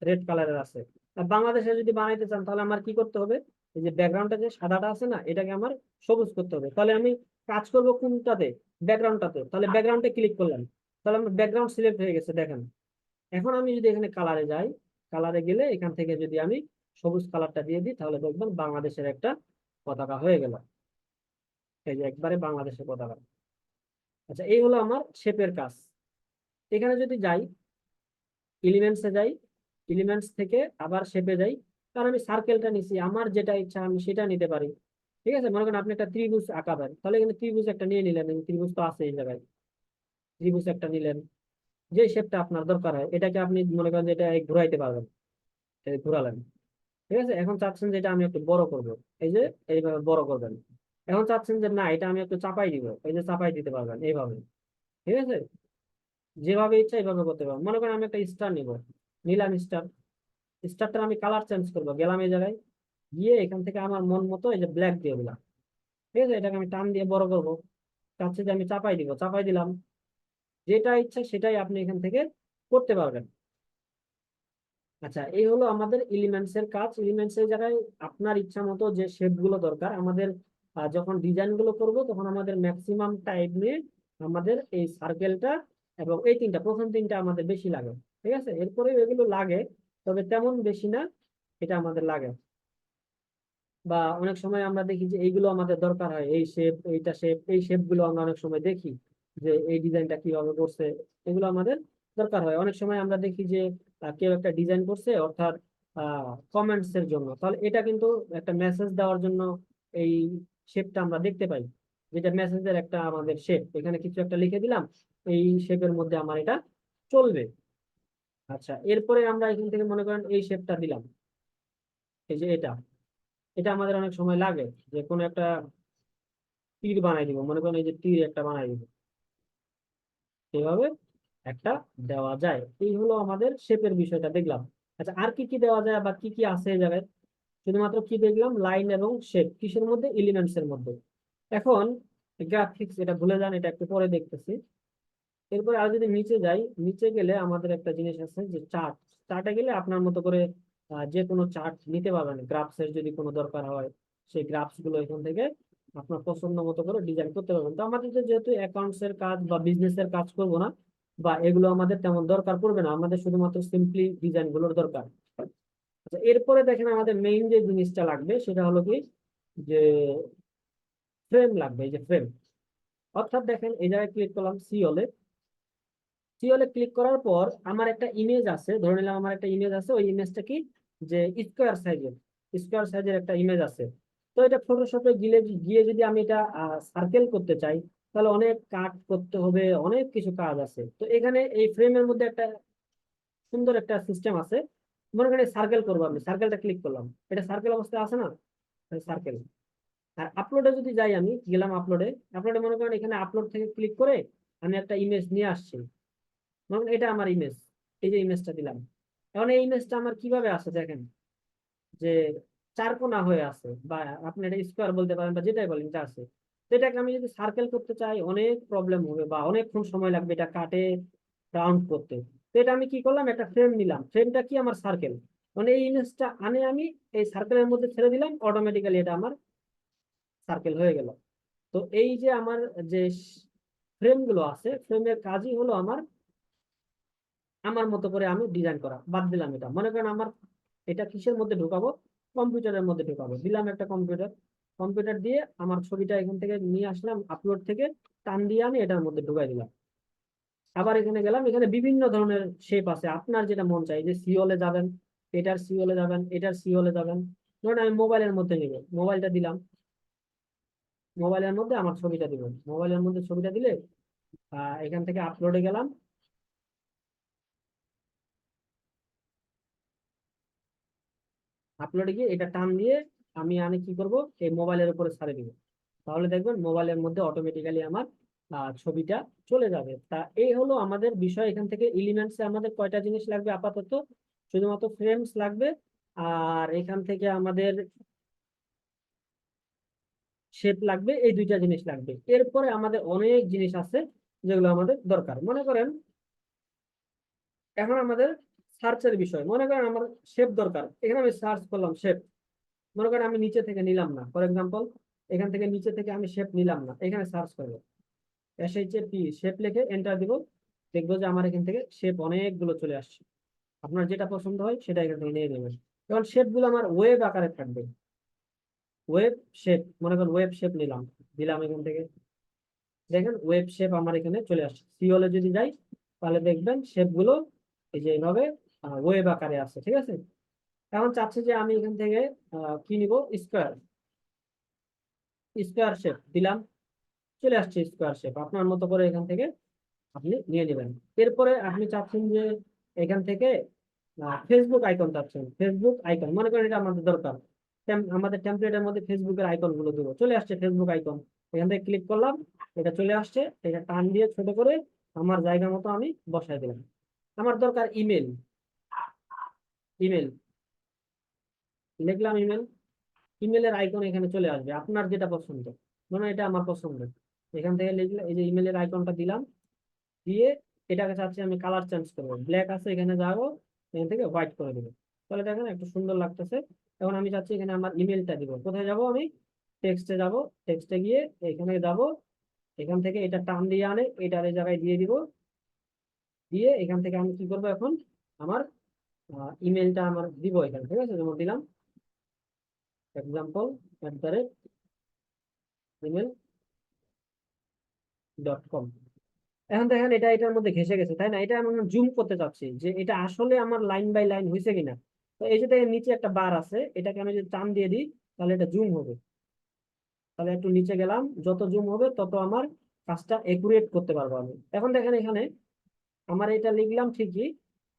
রেড কালারের আছে। আর বাংলাদেশে যদি বানাইতে চান, তাহলে আমার কি করতে হবে, এই যে ব্যাকগ্রাউন্ডটা যে সাদাটা আছে না, এটাকে আমার সবুজ করতে হবে। তাহলে আমি কাজ করব কোনটাতে, ব্যাকগ্রাউন্ডটাতে। তাহলে ব্যাকগ্রাউন্ডে ক্লিক করলাম, তাহলে আমার ব্যাকগ্রাউন্ড সিলেক্ট হয়ে গেছে দেখেন। এখন আমি যদি এখানে কালারে যাই, কালারে গেলে এখান থেকে যদি আমি সবুজ কালারটা দিয়ে দিই, তাহলে দেখবেন বাংলাদেশের একটা পতাকা হয়ে গেল। এই যে একবারে বাংলাদেশের পতাকা। আচ্ছা, এই হলো আমার শেপের কাজ। এখানে যদি যাই, এলিমেন্টসে যাই, এলিমেন্টস থেকে আবার শেপে যাই, কারণ আমি সার্কেলটা নিছি, আমার যেটা ইচ্ছা আমি সেটা নিতে পারি। ঠিক আছে, মনে করেন আপনি একটা ত্রিভুজ আঁকাবেন, তাহলে এখানে ত্রিভুজ একটা নিয়ে নিলেন, এই ত্রিভুজ তো আছে এই জায়গায়, ত্রিভুজ একটা নিলেন। যে শেপটা আপনার দরকার হয়, এটাকে আপনি মনে করেন যে এটা এই ঘুরাইতে পারবেন, এই ঘুরালেন। ঠিক আছে, এখন চাচ্ছেন যে এটা আমি একটু বড় করব, এই যে এইভাবে বড় করবেন। এখন চাচ্ছেন যে না, এটা আমি একটু চাপাই দিব, এই যে চাপাই দিতে পারবেন এইভাবে। ঠিক আছে, যেভাবে ইচ্ছা এইভাবে করতে পারবেন। মনে করেন আমি একটা স্টার নিব, নিলাম স্টার, স্টারটা আমি কালার চেঞ্জ করবো, গেলাম এই জায়গায়, গিয়ে এখান থেকে আমার মন মতো এই যে ব্ল্যাক দিয়ে দিলাম। ঠিক আছে, এটাকে আমি টান দিয়ে বড় করবো, চাচ্ছি যে আমি চাপাই দিব, চাপাই দিলাম। যেটা ইচ্ছা সেটাই আপনি এখান থেকে করতে পারবেন। আচ্ছা, এই হলো আমাদের এলিমেন্টস এর কাজ। এলিমেন্টস এর জায়গায় আপনার ইচ্ছা মতো যে শেপ গুলো দরকার আমাদের, যখন ডিজাইন গুলো করব তখন আমাদের ম্যাক্সিমাম টাইম নিয়ে আমাদের এই সার্কেলটা এবং এই তিনটা, প্রথম তিনটা আমাদের বেশি লাগে। ঠিক আছে, এরপরে এগুলো লাগে, তবে তেমন বেশি না, এটা আমাদের লাগে। বা অনেক সময় আমরা দেখি যে এইগুলো আমাদের দরকার হয়, এই শেপ, এইটা শেপ, এই শেপ গুলো আমরা অনেক সময় দেখি যে এই ডিজাইনটা কিভাবে করছে, এগুলো আমাদের দরকার হয়। অনেক সময় আমরা দেখি যে কেউ একটা ডিজাইন করছে, অর্থাৎ কমেন্টস এর জন্য, তাহলে এটা কিন্তু একটা মেসেজ দেওয়ার জন্য এই শেপটা আমরা দেখতে পাই, যেটা মেসেজের একটা আমাদের শেপ, এখানে কিছু একটা লিখে দিলাম, এই শেপের মধ্যে আমার এটা চলবে। আচ্ছা, এরপরে আমরা এখান থেকে মনে করেন এই শেপটা দিলাম, এই যে এটা, এটা আমাদের অনেক সময় লাগে, যে কোনো একটা তীর বানাই দিব, মনে করেন এই যে তীর একটা বানাই দিব, এইভাবে একটা দেওয়া যায়। এই হলো আমাদের শেপের বিষয়টা দেখলাম। আচ্ছা, আর কি কি দেওয়া যায় বা কি কি আছে এই জায়গায়? শুধুমাত্র কি দেখলাম, লাইন এবং শেপ, কিসের মধ্যে? এলিমেন্টস এর মধ্যে। এখন গ্রাফিক্স এটা ভুলে যান, এটা একটু পরে দেখতেছি। এরপরে আর যদি নিচে যাই, নিচে গেলে আমাদের একটা জিনিস আছে যে চার্ট। চার্টে গেলে আপনার মতো করে যে কোনো চার্ট নিতে পারবেন, গ্রাফস এর যদি কোনো দরকার হয়, সেই গ্রাফস গুলো এখান থেকে আপনার পছন্দ মতো করে ডিজাইন করতে পারবেন। তো আমাদের তো যেহেতু অ্যাকাউন্টস এর কাজ বা বিজনেস এর কাজ করব না, বা এগুলো আমাদের তেমন দরকার পড়বে না, আমাদের শুধুমাত্র সিম্পলি ডিজাইন গুলোর দরকার। আচ্ছা, এরপরে দেখেন আমাদের মেইন যে জিনিসটা লাগবে সেটা হলো কি, যে ফ্রেম লাগবে, এই যে ফ্রেম। অর্থাৎ দেখেন এই জায়গায় ক্লিক করলাম সিওলে, সিওলে ক্লিক করার পর আমার একটা ইমেজ আছে, ধরে নিলাম আমার একটা ইমেজ আছে, ওই ইমেজটা কি, যে স্কোয়ার সাইজের একটা ইমেজ আছে। তো এটা ফটোশপে গিয়ে গিয়ে যদি আমি এটা সার্কেল করতে চাই, তাহলে অনেক কাট করতে হবে, অনেক কিছু কাজ আছে। তো এখানে এই ফ্রেমের মধ্যে একটা সুন্দর একটা সিস্টেম আছে। মনে করেন সার্কেল করবো, আমি সার্কেলটা ক্লিক করলাম, এটা সার্কেল অবস্থায় আছে না, সার্কেল। আর আপলোডে যদি যাই, আমি গেলাম আপলোডে, আপলোডে মনে করেন এখানে আপলোড থেকে ক্লিক করে আমি একটা ইমেজ নিয়ে আসছি, মনে করেন এটা আমার ইমেজ, এই যে ইমেজটা দিলাম। এখন এই ইমেজটা আমার কিভাবে আছে দেখেন, যে চারকোনা হয়ে আছে, বা আপনি এটা স্কোয়ার বলতে পারেন বা যেটাই বলেন, এটা আছে। তো এটাকে আমি যদি সার্কেল করতে চাই অনেক প্রবলেম হবে, বা অনেকক্ষণ সময় লাগবে এটা কাটে রাউন্ড করতে। তো এটা আমি কি করলাম, একটা ফ্রেম নিলাম, ফ্রেমটা কি আমার সার্কেল, মানে এই ইমেজটা আনে আমি এই সার্কেলের মধ্যে ছেড়ে দিলাম, অটোমেটিক্যালি এটা আমার সার্কেল হয়ে গেল। তো এই যে আমার যে ফ্রেম গুলো আছে, ফ্রেমের কাজই হলো আমার আমার মতো করে আমি ডিজাইন করা। বাদ দিলাম এটা, মনে করেন আমার এটা কিসের মধ্যে ঢুকাবো, কম্পিউটারের মধ্যে ঢুকাবো, দিলাম একটা কম্পিউটার, কম্পিউটার দিয়ে আমার ছবিটা এখান থেকে নিয়ে আসলাম, আপলোড থেকে টান দিয়ে আমি এটার মধ্যে ঢুকাই দিলাম। আবার এখানে গেলাম, এখানে বিভিন্ন ধরনের শেপ আছে, আপনার যেটা মন চাই, যে সিওলে যাবেন, এটার সিওলে যাবেন, এটার সিওলে যাবেন। ধরুন আমি মোবাইলের মধ্যে নিব, মোবাইলটা দিলাম, মোবাইলের মধ্যে আমার ছবিটা দিব, মোবাইলের মধ্যে ছবিটা দিলে এখান থেকে আপলোডে গেলাম, আপলোডে গিয়ে এটা টান দিয়ে আমি কি করব, এই মোবাইলের উপরে ছাড়ে দিব। তাহলে দেখবেন মোবাইলের মধ্যে অটোমেটিক্যালি আমার ছবিটা চলে যাবে। তা এই হলো আমাদের বিষয়। এখান থেকে এলিমেন্টসে আমাদের কয়টা জিনিস লাগবে আপাতত? শুধুমাত্র ফ্রেমস লাগবে, আর এখান থেকে আমাদের শেপ লাগবে, এই দুইটা জিনিস লাগবে। এরপরে আমাদের অনেক জিনিস আছে যেগুলো আমাদের দরকার। মনে করেন এখন আমাদের সার্চের বিষয়, মনে করেন আমার শেপ দরকার, এখানে আমি সার্চ করলাম শেপ, মনে করেন আমি নিচে থেকে নিলাম না, ফর এক্সাম্পল এখান থেকে নিচে থেকে আমি শেপ নিলাম না, এখানে সার্চ করবো, SHAP শেপ লিখে এন্টার দিব, দেখবো যে আমার এখান থেকে শেপ অনেকগুলো চলে আসছে। আপনার যেটা পছন্দ হয় সেটা এখান থেকে নিয়ে নেবেন। এখন শেপ গুলো আমার ওয়েব আকারে থাকবে, ওয়েব শেপ, মনে করেন ওয়েব শেপ নিলাম, দিলাম এখান থেকে, দেখেন ওয়েব শেপ আমার এখানে চলে আসছে। সিওলে যদি যাই তাহলে দেখবেন শেপ গুলো এই যে এইভাবে ওয়েব আকারে আছে। ঠিক আছে, এখন চাচ্ছি যে আমি এখান থেকে কি নিব, স্কোয়ার, স্কোয়ার শেপ দিলাম, চলে আসছে স্কোয়ার শেপ, আপনার মতো করে এখান থেকে আপনি নিয়ে নেবেন। এরপরে আপনি চাচ্ছেন যে এখান থেকে ফেসবুক আইকন চাচ্ছেন, ফেসবুক আইকন মনে করেন এটা আমাদের দরকার। আমাদের টেমপ্লেটের মধ্যে ফেসবুকের আইকন গুলো দিব, চলে আসছে ফেসবুক আইকন। এখান থেকে ক্লিক করলাম, এটা চলে আসছে, এটা টান দিয়ে ছোট করে আমার জায়গা মতো আমি বসাই দিলাম। আমার দরকার ইমেল, ইমেল লিখলাম ইমেল, ইমেলের আইকন এখানে চলে আসবে আপনার যেটা পছন্দ, মানে এটা আমার পছন্দ। এখান থেকে লিখলে এই যে ইমেলের আইকনটা দিলাম, দিয়ে এটাকে চাচ্ছি আমি কালার চেঞ্জ করবো, ব্ল্যাক আছে এখানে যাবো, এখান থেকে হোয়াইট করে দেবো। তাহলে দেখেন একটু সুন্দর লাগতেছে। এখন আমি চাচ্ছি এখানে আমার ইমেলটা দিব, কোথায় যাব আমি, টেক্সটে যাব, টেক্সটে গিয়ে এখানে যাব, এখান থেকে এটা টান দিয়ে আনে এটার এই জায়গায় দিয়ে দিব, দিয়ে এখান থেকে আমি কি করবো এখন, আমার ইমেলটা আমার দিব এখানে, ঠিক আছে, যেমন দিলাম example@gmail.com। এখন দেখেন এটা এটার মধ্যে ঘেঁষে গেছে, তাই না? এটা আমি জুম করতে চাচ্ছি যে এটা আসলে আমার লাইন বাই লাইন হয়েছে কিনা। তো এই যে দেখেন নিচে একটা বার আছে, এটাকে আমি যদি টান দিয়ে দিই তাহলে এটা জুম হবে। তাহলে একটু নিচে গেলাম, যত জুম হবে তত আমার কাজটা একুরেট করতে পারবো আমি। এখন দেখেন এখানে আমার এটা লিখলাম ঠিকই,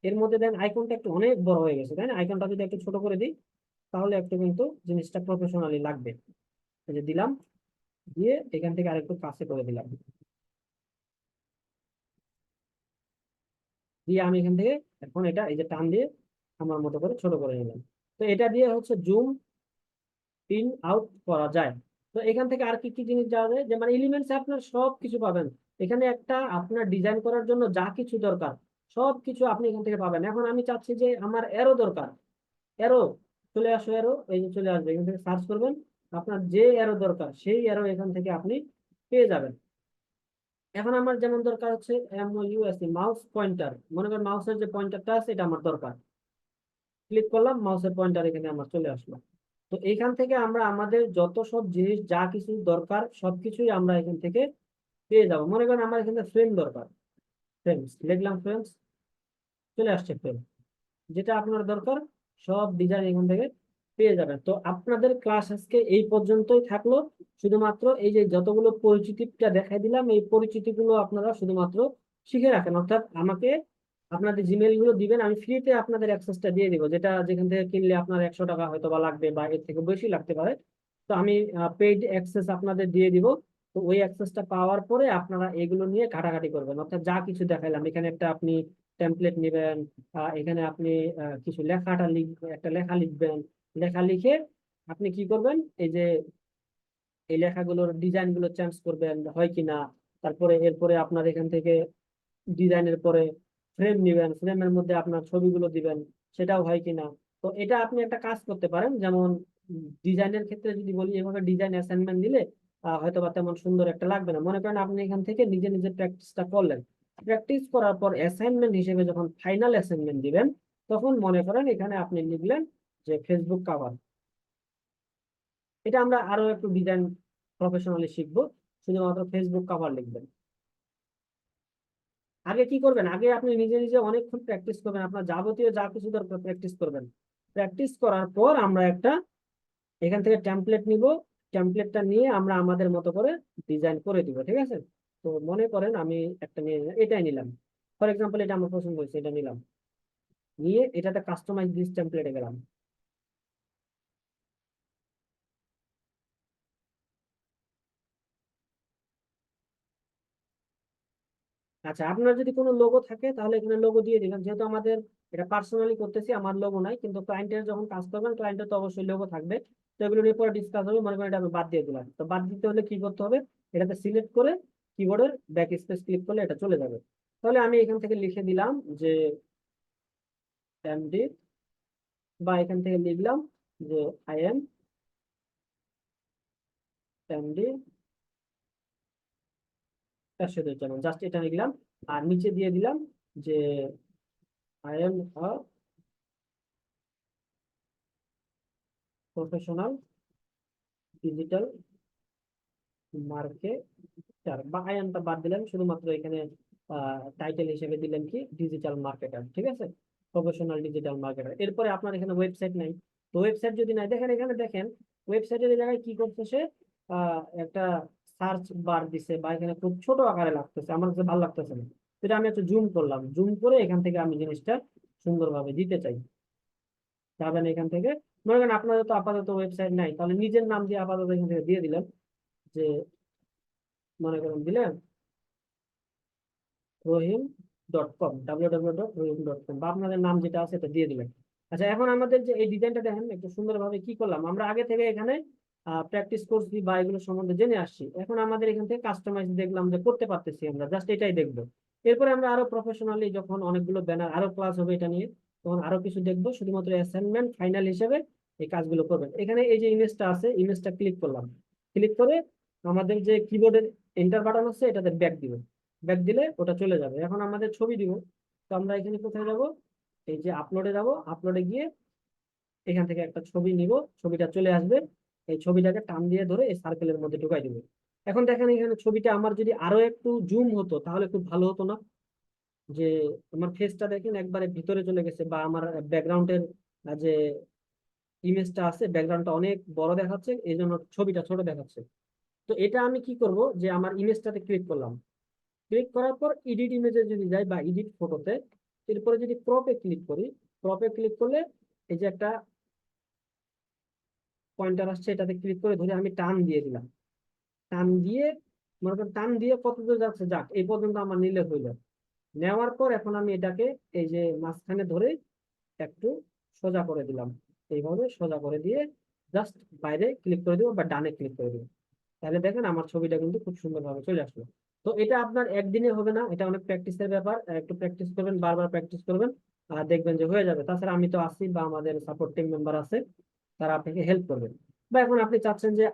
এর মধ্যে দেখেন আইকনটা একটু অনেক বড় হয়ে গেছে, তাই না? আইকনটা যদি একটু ছোট করে দিই তাহলে একটু কিন্তু জিনিসটা প্রফেশনালি লাগবে। এই যে দিলাম, দিয়ে এখান থেকে আরেকটু কাছে করে দিলাম, দিয়ে আমি এখান থেকে এখন এটা এই যে টান দিয়ে আমার মতো করে ছোট করে নিলাম। তো এটা দিয়ে হচ্ছে জুম ইন আউট করা যায়। তো এখান থেকে আর কি কি জিনিস যাওয়া যায়, যে মানে এলিমেন্টস আপনার সব কিছু পাবেন এখানে। একটা আপনার ডিজাইন করার জন্য যা কিছু দরকার সব কিছু আপনি এখান থেকে পাবেন। এখন আমি চাচ্ছি যে আমার এরো দরকার, এরো, চলে আসো এরো, এই যে চলে আসবে, এখান থেকে সার্চ করবেন, আপনার যে এরো দরকার সেই এরো এখান থেকে আপনি পেয়ে যাবেন। এখন আমার যেমন দরকার হচ্ছে MOUSE মাউস পয়েন্টার, মনে করেন মাউসের যে পয়েন্টারটা আছে এটা আমার দরকার, ক্লিক করলাম, মাউসের পয়েন্টার এখানে আমার চলে আসলো। তো এখান থেকে আমরা আমাদের যত সব জিনিস যা কিছু দরকার সবকিছুই আমরা এখান থেকে পেয়ে যাবো। মনে করেন আমার এখানে ফ্রেম দরকার, ফ্রেমস লিখলাম, ফ্রেমস চলে আসছে ফ্রেম, যেটা আপনার দরকার সব ডিজাইন এখান থেকে পেয়ে যাবেন। তো আপনাদের ক্লাস আজকে এই পর্যন্তই থাকলো। শুধুমাত্র এই যে যতগুলো পরিচিতিটা দেখাই দিলাম এই পরিচিতিগুলো আপনারা শুধুমাত্র শিখে রাখেন, অর্থাৎ আমাকে আপনাদের জিমেইল গুলো দিবেন, আমি ফ্রিতে আপনাদের অ্যাক্সেসটা দিয়ে দিব, যেটা যেখান থেকে কিনলে আপনার 100 টাকা হয়তো বা লাগবে বা এর থেকে বেশি লাগতে পারে। তো আমি পেইড অ্যাক্সেস আপনাদের দিয়ে দিব। তো ওই অ্যাক্সেসটা পাওয়ার পরে আপনারা এগুলো নিয়ে ঘাটাঘাটি করবেন, অর্থাৎ যা কিছু দেখাইলাম এখানে একটা আপনি টেমপ্লেট নেবেন, এখানে আপনি কিছু লেখাটা লিখবেন, একটা লেখা লিখবেন, লেখা লিখে আপনি কি করবেন, এই যে এই লেখাগুলোর ডিজাইন গুলো চেঞ্জ করবেন হয় কিনা, তারপরে এরপরে আপনার এখান থেকে ডিজাইনের পরে ফ্রেম নিবেন, ফ্রেমের মধ্যে আপনার ছবিগুলো দিবেন, সেটাও হয় কিনা। তো এটা আপনি একটা কাজ করতে পারেন, যেমন ডিজাইনের ক্ষেত্রে যদি বলি, এভাবে ডিজাইন অ্যাসাইনমেন্ট দিলে হয়তো বা তেমন সুন্দর একটা লাগবে না। মনে করেন আপনি এখান থেকে নিজে নিজে প্র্যাকটিসটা করলেন, প্র্যাকটিস করার পর অ্যাসাইনমেন্ট হিসেবে যখন ফাইনাল অ্যাসাইনমেন্ট দিবেন তখন মনে করেন এখানে আপনি লিখলেন যে ফেসবুক কাভার। এটা আমরা আরো একটু ডিজাইন প্রফেশনালি শিখবো, শুধুমাত্র ফেসবুক কাভার লিখবেন। আগে কি করবেন, আগে আপনি নিজে নিজে অনেকক্ষণ প্র্যাকটিস করবেন, আপনার যাবতীয় যা কিছু দরকার প্র্যাকটিস করবেন। প্র্যাকটিস করার পর আমরা একটা এখান থেকে টেমপ্লেট নিব, টেমপ্লেটটা নিয়ে আমরা আমাদের মতো করে ডিজাইন করে দিব, ঠিক আছে? তো মনে করেন আমি একটা নিয়ে এটাই নিলাম, ফর এক্সাম্পল এটা আমার পছন্দ হয়েছে, এটা নিলাম, নিয়ে এটাতে কাস্টমাইজ দিস টেমপ্লেটে গেলাম। আচ্ছা, আপনার যদি কোনো লোগো থাকে তাহলে এখানে লোগো দিয়ে দিলাম, যেহেতু আমাদের এটা পার্সোনালি করতেছি, আমার লোগো নাই, কিন্তু ক্লায়েন্টের যখন কাজ করবেন ক্লায়েন্টের তো অবশ্যই লোগো থাকবে। তো এগুলো নিয়ে পরে ডিসকাস হবে, মনে করেন এটা আমি বাদ দিয়ে দিলাম। তো বাদ দিতে হলে কি করতে হবে, এটাতে সিলেক্ট করে কিবোর্ডের ব্যাক স্পেস ক্লিক করলে এটা চলে যাবে। তাহলে আমি এখান থেকে লিখে দিলাম যে এমডি, বা এখান থেকে লিখলাম যে I am MD Rasheduzzaman, just এটা লিখলাম। আর নিচে দিয়ে দিলাম যে I am a professional digital marketer, বা আয়ানটা বাদ দিলেন, শুধুমাত্র এখানে টাইটেল হিসেবে দিলেন কি ডিজিটাল মার্কেটার, ঠিক আছে, প্রফেশনাল ডিজিটাল মার্কেটার। এরপরে আপনার এখানে ওয়েবসাইট নাই, তো ওয়েবসাইট যদি নাই, দেখেন এখানে দেখেন ওয়েবসাইটের জায়গায় কি করছে সে, একটা সার্চ বার দিছে, বা এখানে খুব ছোট আকারে লাগতেছে, আমার কাছে ভালো লাগতেছে না। তো এটা আমি একটু জুম করলাম, জুম করে এখান থেকে আমি জিনিসটা সুন্দরভাবে দিতে চাই, যাবেন এখান থেকে। মনে করেন আপনাদের তো আপাতত ওয়েবসাইট নাই, তাহলে নিজের নাম দিয়ে আপাতত এখান থেকে দিয়ে দিলেন যে, মনে করেন দিলেন রহিম.com, www.রহিম.com, বা আপনাদের নাম যেটা আছে এটা দিয়ে দিলেন। আচ্ছা, এখন আমাদের যে এই ডিজাইনটা দেখেন একটু সুন্দরভাবে কি করলাম, আমরা আগে থেকে এখানে প্র্যাকটিস করছি বা এগুলো সম্বন্ধে জেনে আসছি। এখন আমাদের এখান থেকে কাস্টমাইজ দেখলাম যে করতে পারতেছি, আমরা জাস্ট এটাই দেখবো। এরপরে আমরা আরো প্রফেশনালি যখন অনেকগুলো ব্যানার, আরো ক্লাস হবে এটা নিয়ে, তখন আরো কিছু দেখবো। শুধুমাত্র অ্যাসাইনমেন্ট ফাইনাল হিসেবে এই কাজগুলো করবেন। এখানে এই যে ইমেজটা আছে, ইমেজটা ক্লিক করলাম, ক্লিক করে আমাদের যে কিবোর্ডের এন্টার বাটন আছে এটাতে ব্যাক দিব, ব্যাক দিলে ওটা চলে যাবে। এখন আমাদের ছবি দিব, তো আমরা এখানে কোথায় যাব, এই যে আপলোডে যাব, আপলোডে গিয়ে এখান থেকে একটা ছবি নিব, ছবিটা চলে আসবে। এই ছবিটাকে টান দিয়ে ধরে এই সার্কেলের মধ্যে ঢুকাই দিব। এখন দেখেন এখানে ছবিটা আমার যদি আরো একটু জুম হতো তাহলে খুব ভালো হতো না? যে আমার ফেসটা দেখেন একবারে ভিতরে চলে গেছে, বা আমার ব্যাকগ্রাউন্ডের যে ইমেজটা আছে ব্যাকগ্রাউন্ডটা অনেক বড় দেখাচ্ছে, এই জন্য ছবিটা ছোট দেখাচ্ছে। তো এটা আমি কি করব, যে আমার ইমেজটাতে ক্লিক করলাম, ক্লিক করার পর এডিট ইমেজে যদি যাই বা এডিট ফটোতে, এরপরে যদি ক্রপে ক্লিক করি, ক্রপে ক্লিক করলে এই যে একটা পয়েন্টার আসছে, এটাতে ক্লিক করে ধরে আমি টান দিয়ে দিলাম। টান দিয়ে, মনে করেন টান দিয়ে কত দূর যাচ্ছে, যাক এই পর্যন্ত আমার নিলে হইল। নেওয়ার পর এখন আমি এটাকে এই যে মাঝখানে ধরে একটু সোজা করে দিলাম, এইভাবে সোজা করে দিয়ে জাস্ট বাইরে ক্লিক করে দিব বা ডানে ক্লিক করে দিব। তাহলে দেখেন আমার ছবিটা কিন্তু খুব সুন্দরভাবে চলে আসলো। তো এটা আপনার একদিনে হবে না, এটা অনেক প্র্যাকটিসের ব্যাপার। একটু প্র্যাকটিস করবেন, বারবার প্র্যাকটিস করবেন, আর দেখবেন যে হয়ে যাবে। তাছাড়া আমি তো আছি, বা আমাদের সাপোর্ট টিম মেম্বার আছে, তারা আপনাকে হেল্প করবে। বা এখন আপনি চাচ্ছেন যে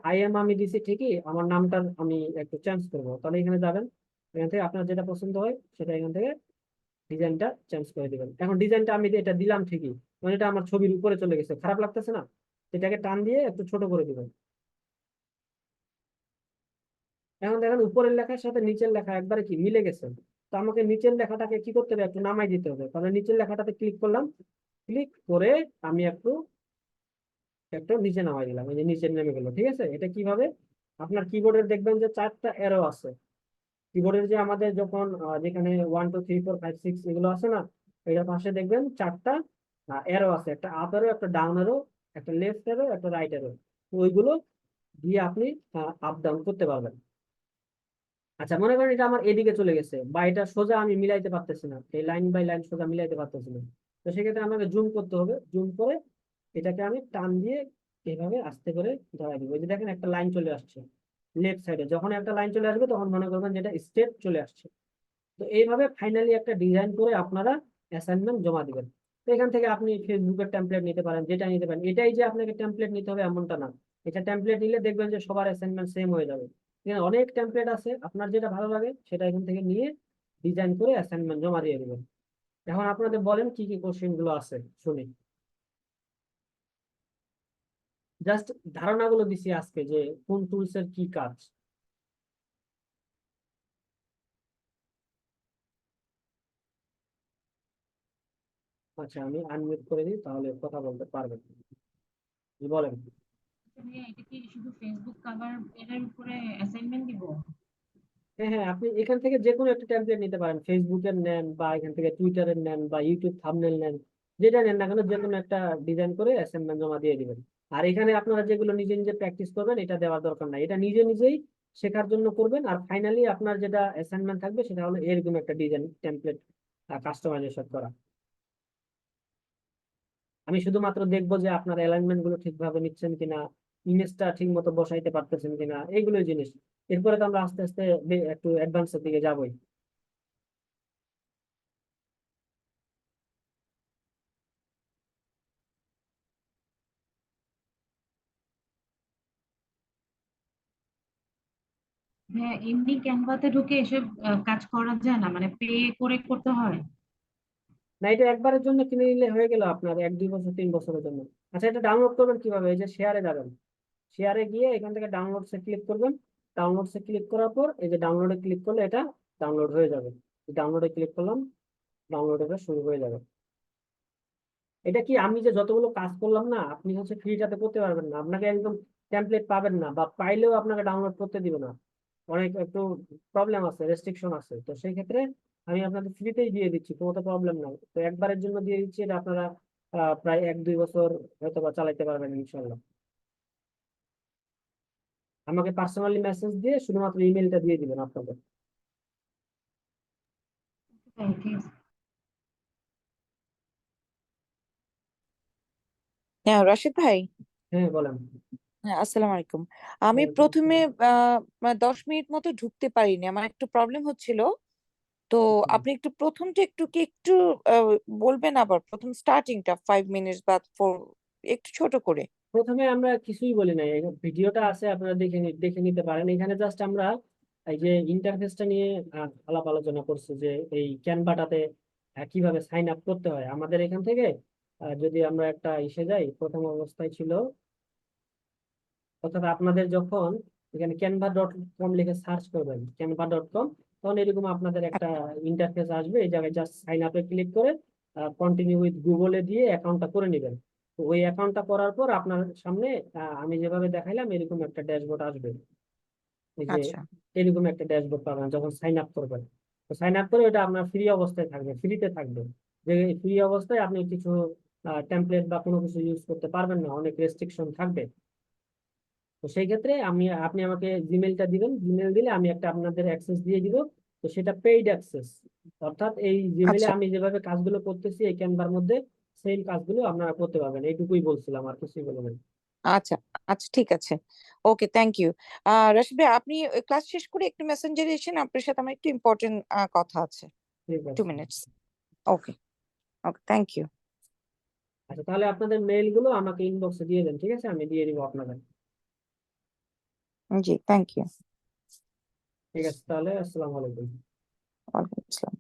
আমি দিছি ঠিকই, আমার নামটা আমি একটু চেঞ্জ করবো, তাহলে এখানে যাবেন, এখান থেকে আপনার যেটা পছন্দ হয় সেটা এখান থেকে ডিজাইনটা চেঞ্জ করে দিবেন। এখন ডিজাইনটা আমি এটা দিলাম ঠিকই, মানে এটা আমার ছবির উপরে চলে গেছে, খারাপ লাগতেছে না? এটাকে টান দিয়ে একটু ছোট করে দিবেন। এখন দেখেন উপরের লেখার সাথে নিচের লেখা একবারে কি মিলে গেছে। তো আমাকে নিচের লেখাটাকে কি করতে হবে, একটু নামাই দিতে হবে। তাহলে নিচের লেখাটাতে ক্লিক করলাম, ক্লিক করে আমি একটু একটু নিচে নামাই দিলাম, এই যে নিচে নেমে গেল। ঠিক আছে, এটা কিভাবে, আপনার কিবোর্ডের দেখবেন যে 4টা অ্যারো আছে। কিবোর্ডের যে আমাদের যখন যেখানে 1 2 3 4 5 6 এগুলো আছে না, এটার পাশে দেখবেন 4টা অ্যারো আছে, একটা আপ অ্যারো, একটা ডাউন অ্যারো, একটা লেফট অ্যারো, একটা রাইট অ্যারো। ওইগুলো দিয়ে আপনি আপ ডাউন করতে পারবেন। আচ্ছা, মনে করেন এটা আমার এদিকে চলে গেছে, বা এটা সোজা আমি মিলাইতে পারতেছি না, এই লাইন বাই লাইন সোজা মিলাইতে পারতেছি না। তো সেক্ষেত্রে আমাকে জুম করতে হবে, জুম করে এটাকে আমি টান দিয়ে এইভাবে আস্তে করে ধরাই দিব। এই যে দেখেন একটা লাইন চলে আসছে লেফট সাইডে, যখন একটা লাইন চলে আসবে তখন মনে করবেন যেটা স্টেপ চলে আসছে। তো এইভাবে ফাইনালি একটা ডিজাইন করে আপনারা অ্যাসাইনমেন্ট জমা দিবেন। তো এখান থেকে আপনি ফেসবুকের টেমপ্লেট নিতে পারেন, যেটা নিতে পারেন। এটাই যে আপনাকে টেমপ্লেট নিতে হবে এমনটা না, এটা টেমপ্লেট নিলে দেখবেন যে সবার অ্যাসাইনমেন্ট সেম হয়ে যাবে। এখানে অনেক টেমপ্লেট আছে, আপনার যেটা ভালো লাগে সেটা এখান থেকে নিয়ে ডিজাইন করে অ্যাসাইনমেন্ট জমা দিয়ে দিবেন। এখন আপনাদের বলেন কি কি কোশ্চেন গুলো আছে শুনি। জাস্ট ধারণাগুলো দিছি আজকে যে কোন টুলস এর কি কাজ। আচ্ছা, আমি আনমিউট করে দিই, তাহলে কথা বলতে পারবেন। জি, বলেন। ভাইয়া এটা কি শুধু ফেসবুক কভার এর উপরে অ্যাসাইনমেন্ট দিব? হ্যাঁ হ্যাঁ, আপনি এখান থেকে যে কোনো একটা টেমপ্লেট নিতে পারেন, ফেসবুকের নেন, বা এখান থেকে টুইটারের নেন, বা ইউটিউব থাম্বনেল নেন, যেটা নেন না কেন যে কোনো একটা ডিজাইন করে অ্যাসাইনমেন্ট জমা দিয়ে দিবেন। আর এখানে আপনারা যেগুলো নিজে নিজে প্র্যাকটিস করবেন এটা দেওয়ার দরকার নাই, এটা নিজে নিজেই শেখার জন্য করবেন। আর ফাইনালি আপনার যেটা অ্যাসাইনমেন্ট থাকবে সেটা হলো এরকম একটা ডিজাইন টেমপ্লেট কাস্টমাইজেশন করা। আমি শুধুমাত্র দেখবো যে আপনার অ্যালাইনমেন্ট গুলো ঠিকভাবে নিচ্ছেন কিনা, ইমেজটা ঠিক মতো বসাইতে পারতেছেন কিনা, এইগুলোই জিনিস। এরপরে তো আমরা আস্তে আস্তে একটু অ্যাডভান্সের দিকে যাবোই। হ্যাঁ, এমনি ক্যানভাতে ঢুকে এসব কাজ করা যায় না, মানে পে করে করতে হয়? না, এটা একবারের জন্য কিনে নিলে হয়ে গেল আপনার 1 2 বছর 3 বছরের জন্য। আচ্ছা, এটা ডাউনলোড করবেন কিভাবে, এই যে শেয়ারে যাবেন, শেয়ারে গিয়ে এখান থেকে ডাউনলোডসে ক্লিক করবেন। ডাউনলোডসে ক্লিক করার পর এই যে ডাউনলোডে ক্লিক করলে এটা ডাউনলোড হয়ে যাবে। ডাউনলোডে ক্লিক করলাম, ডাউনলোড এটা শুরু হয়ে যাবে। এটা কি আমি যে যতগুলো কাজ করলাম না, আপনি হচ্ছে ফ্রিটাতে করতে পারবেন না, আপনাকে একদম টেমপ্লেট পাবেন না, বা পাইলেও আপনাকে ডাউনলোড করতে দিবে না। অনেক একটু প্রবলেম আছে, রেস্ট্রিকশন আছে। তো সেই ক্ষেত্রে আমি আপনাদের ফ্রিতেই দিয়ে দিচ্ছি, কোনো তো প্রবলেম নাই। তো একবারের জন্য দিয়ে দিচ্ছি, এটা আপনারা প্রায় 1-2 বছর হয়তো বা চালাইতে পারবেন ইনশাল্লাহ। আমাকে পার্সোনালি মেসেজ দিয়ে শুধুমাত্র ইমেলটা দিয়ে দিবেন আপনাদের। ভাই, ঠিক আছে। হ্যাঁ রাশিদ ভাই, হ্যাঁ বলেন। হ্যাঁ আসসালামু আলাইকুম। আমি ওয়ালাইকুম প্রথমে আসসালাম। 10 মিনিট মতো ঢুকতে পারিনি, আমার একটু প্রবলেম হচ্ছিল। তো আপনি একটু প্রথমটা একটু আহ, বলবেন, আবার প্রথম স্টার্টিংটা 5 মিনিটস বা 4, একটু ছোট করে। প্রথমে আমরা কিছুই বলি নাই, এই ভিডিওটা আছে, আপনারা দেখে নিতে পারেন। এখানে জাস্ট আমরা এই যে ইন্টারফেসটা নিয়ে আলাপ আলোচনা করছি, যে এই ক্যানভাটাতে কিভাবে সাইন আপ করতে হয় আমাদের এখান থেকে। যদি আমরা একটা ইসে যাই, প্রথম অবস্থায় ছিল, অর্থাৎ আপনাদের যখন এখানে canva.com লিখে সার্চ করবেন, canva.com, তখন এরকম আপনাদের একটা ইন্টারফেস আসবে। এই জায়গায় জাস্ট সাইন আপে ক্লিক করে কন্টিনিউ উইথ গুগলে দিয়ে অ্যাকাউন্টটা করে নেবেন। তো ওই অ্যাকাউন্টটা করার পর আপনার সামনে আমি যেভাবে দেখাইলাম এরকম একটা ড্যাশবোর্ড আসবে। এই যে আচ্ছা এরকম একটা ড্যাশবোর্ড পাবেন যখন সাইন আপ করবেন। তো সাইন আপ করে ওটা আপনার ফ্রি অবস্থায় থাকবে, ফ্রিতে থাকবে। যে ফ্রি অবস্থায় আপনি কিছু টেমপ্লেট বা কোনো কিছু ইউজ করতে পারবেন না, অনেক রেস্ট্রিকশন থাকবে। তো সেই ক্ষেত্রে আপনি আমাকে জিমেলটা দিবেন, জিমেল দিলে আমি একটা আপনাদের অ্যাক্সেস দিয়ে দিব। তো সেটা পেইড অ্যাক্সেস, অর্থাৎ এই জিমেলে আচ্ছা আমি যেভাবে কাজগুলো করতেছি এই ক্যানভার মধ্যে সেম কাজগুলো আপনারা করতে পারবেন। এইটুকুই বলছিলাম, আর কিছুই বলবেন। আচ্ছা আচ্ছা, ঠিক আছে। ওকে, থ্যাংক ইউ। রাশিদ ভাই, আপনি ক্লাস শেষ করে একটু মেসেঞ্জারে এসেন, আপনার সাথে আমার একটু ইম্পর্টেন্ট কথা আছে। ঠিক 2 আছে। Minutes. Okay okay, thank you. আচ্ছা, তাহলে আপনাদের মেইল গুলো আমাকে ইনবক্সে দিয়ে দেন, ঠিক আছে? আমি দিয়ে দিব আপনাদের। জি, থ্যাংক ইউ। ঠিক আছে, তাহলে আসসালামু আলাইকুম। ওয়ালাইকুম আসসালাম।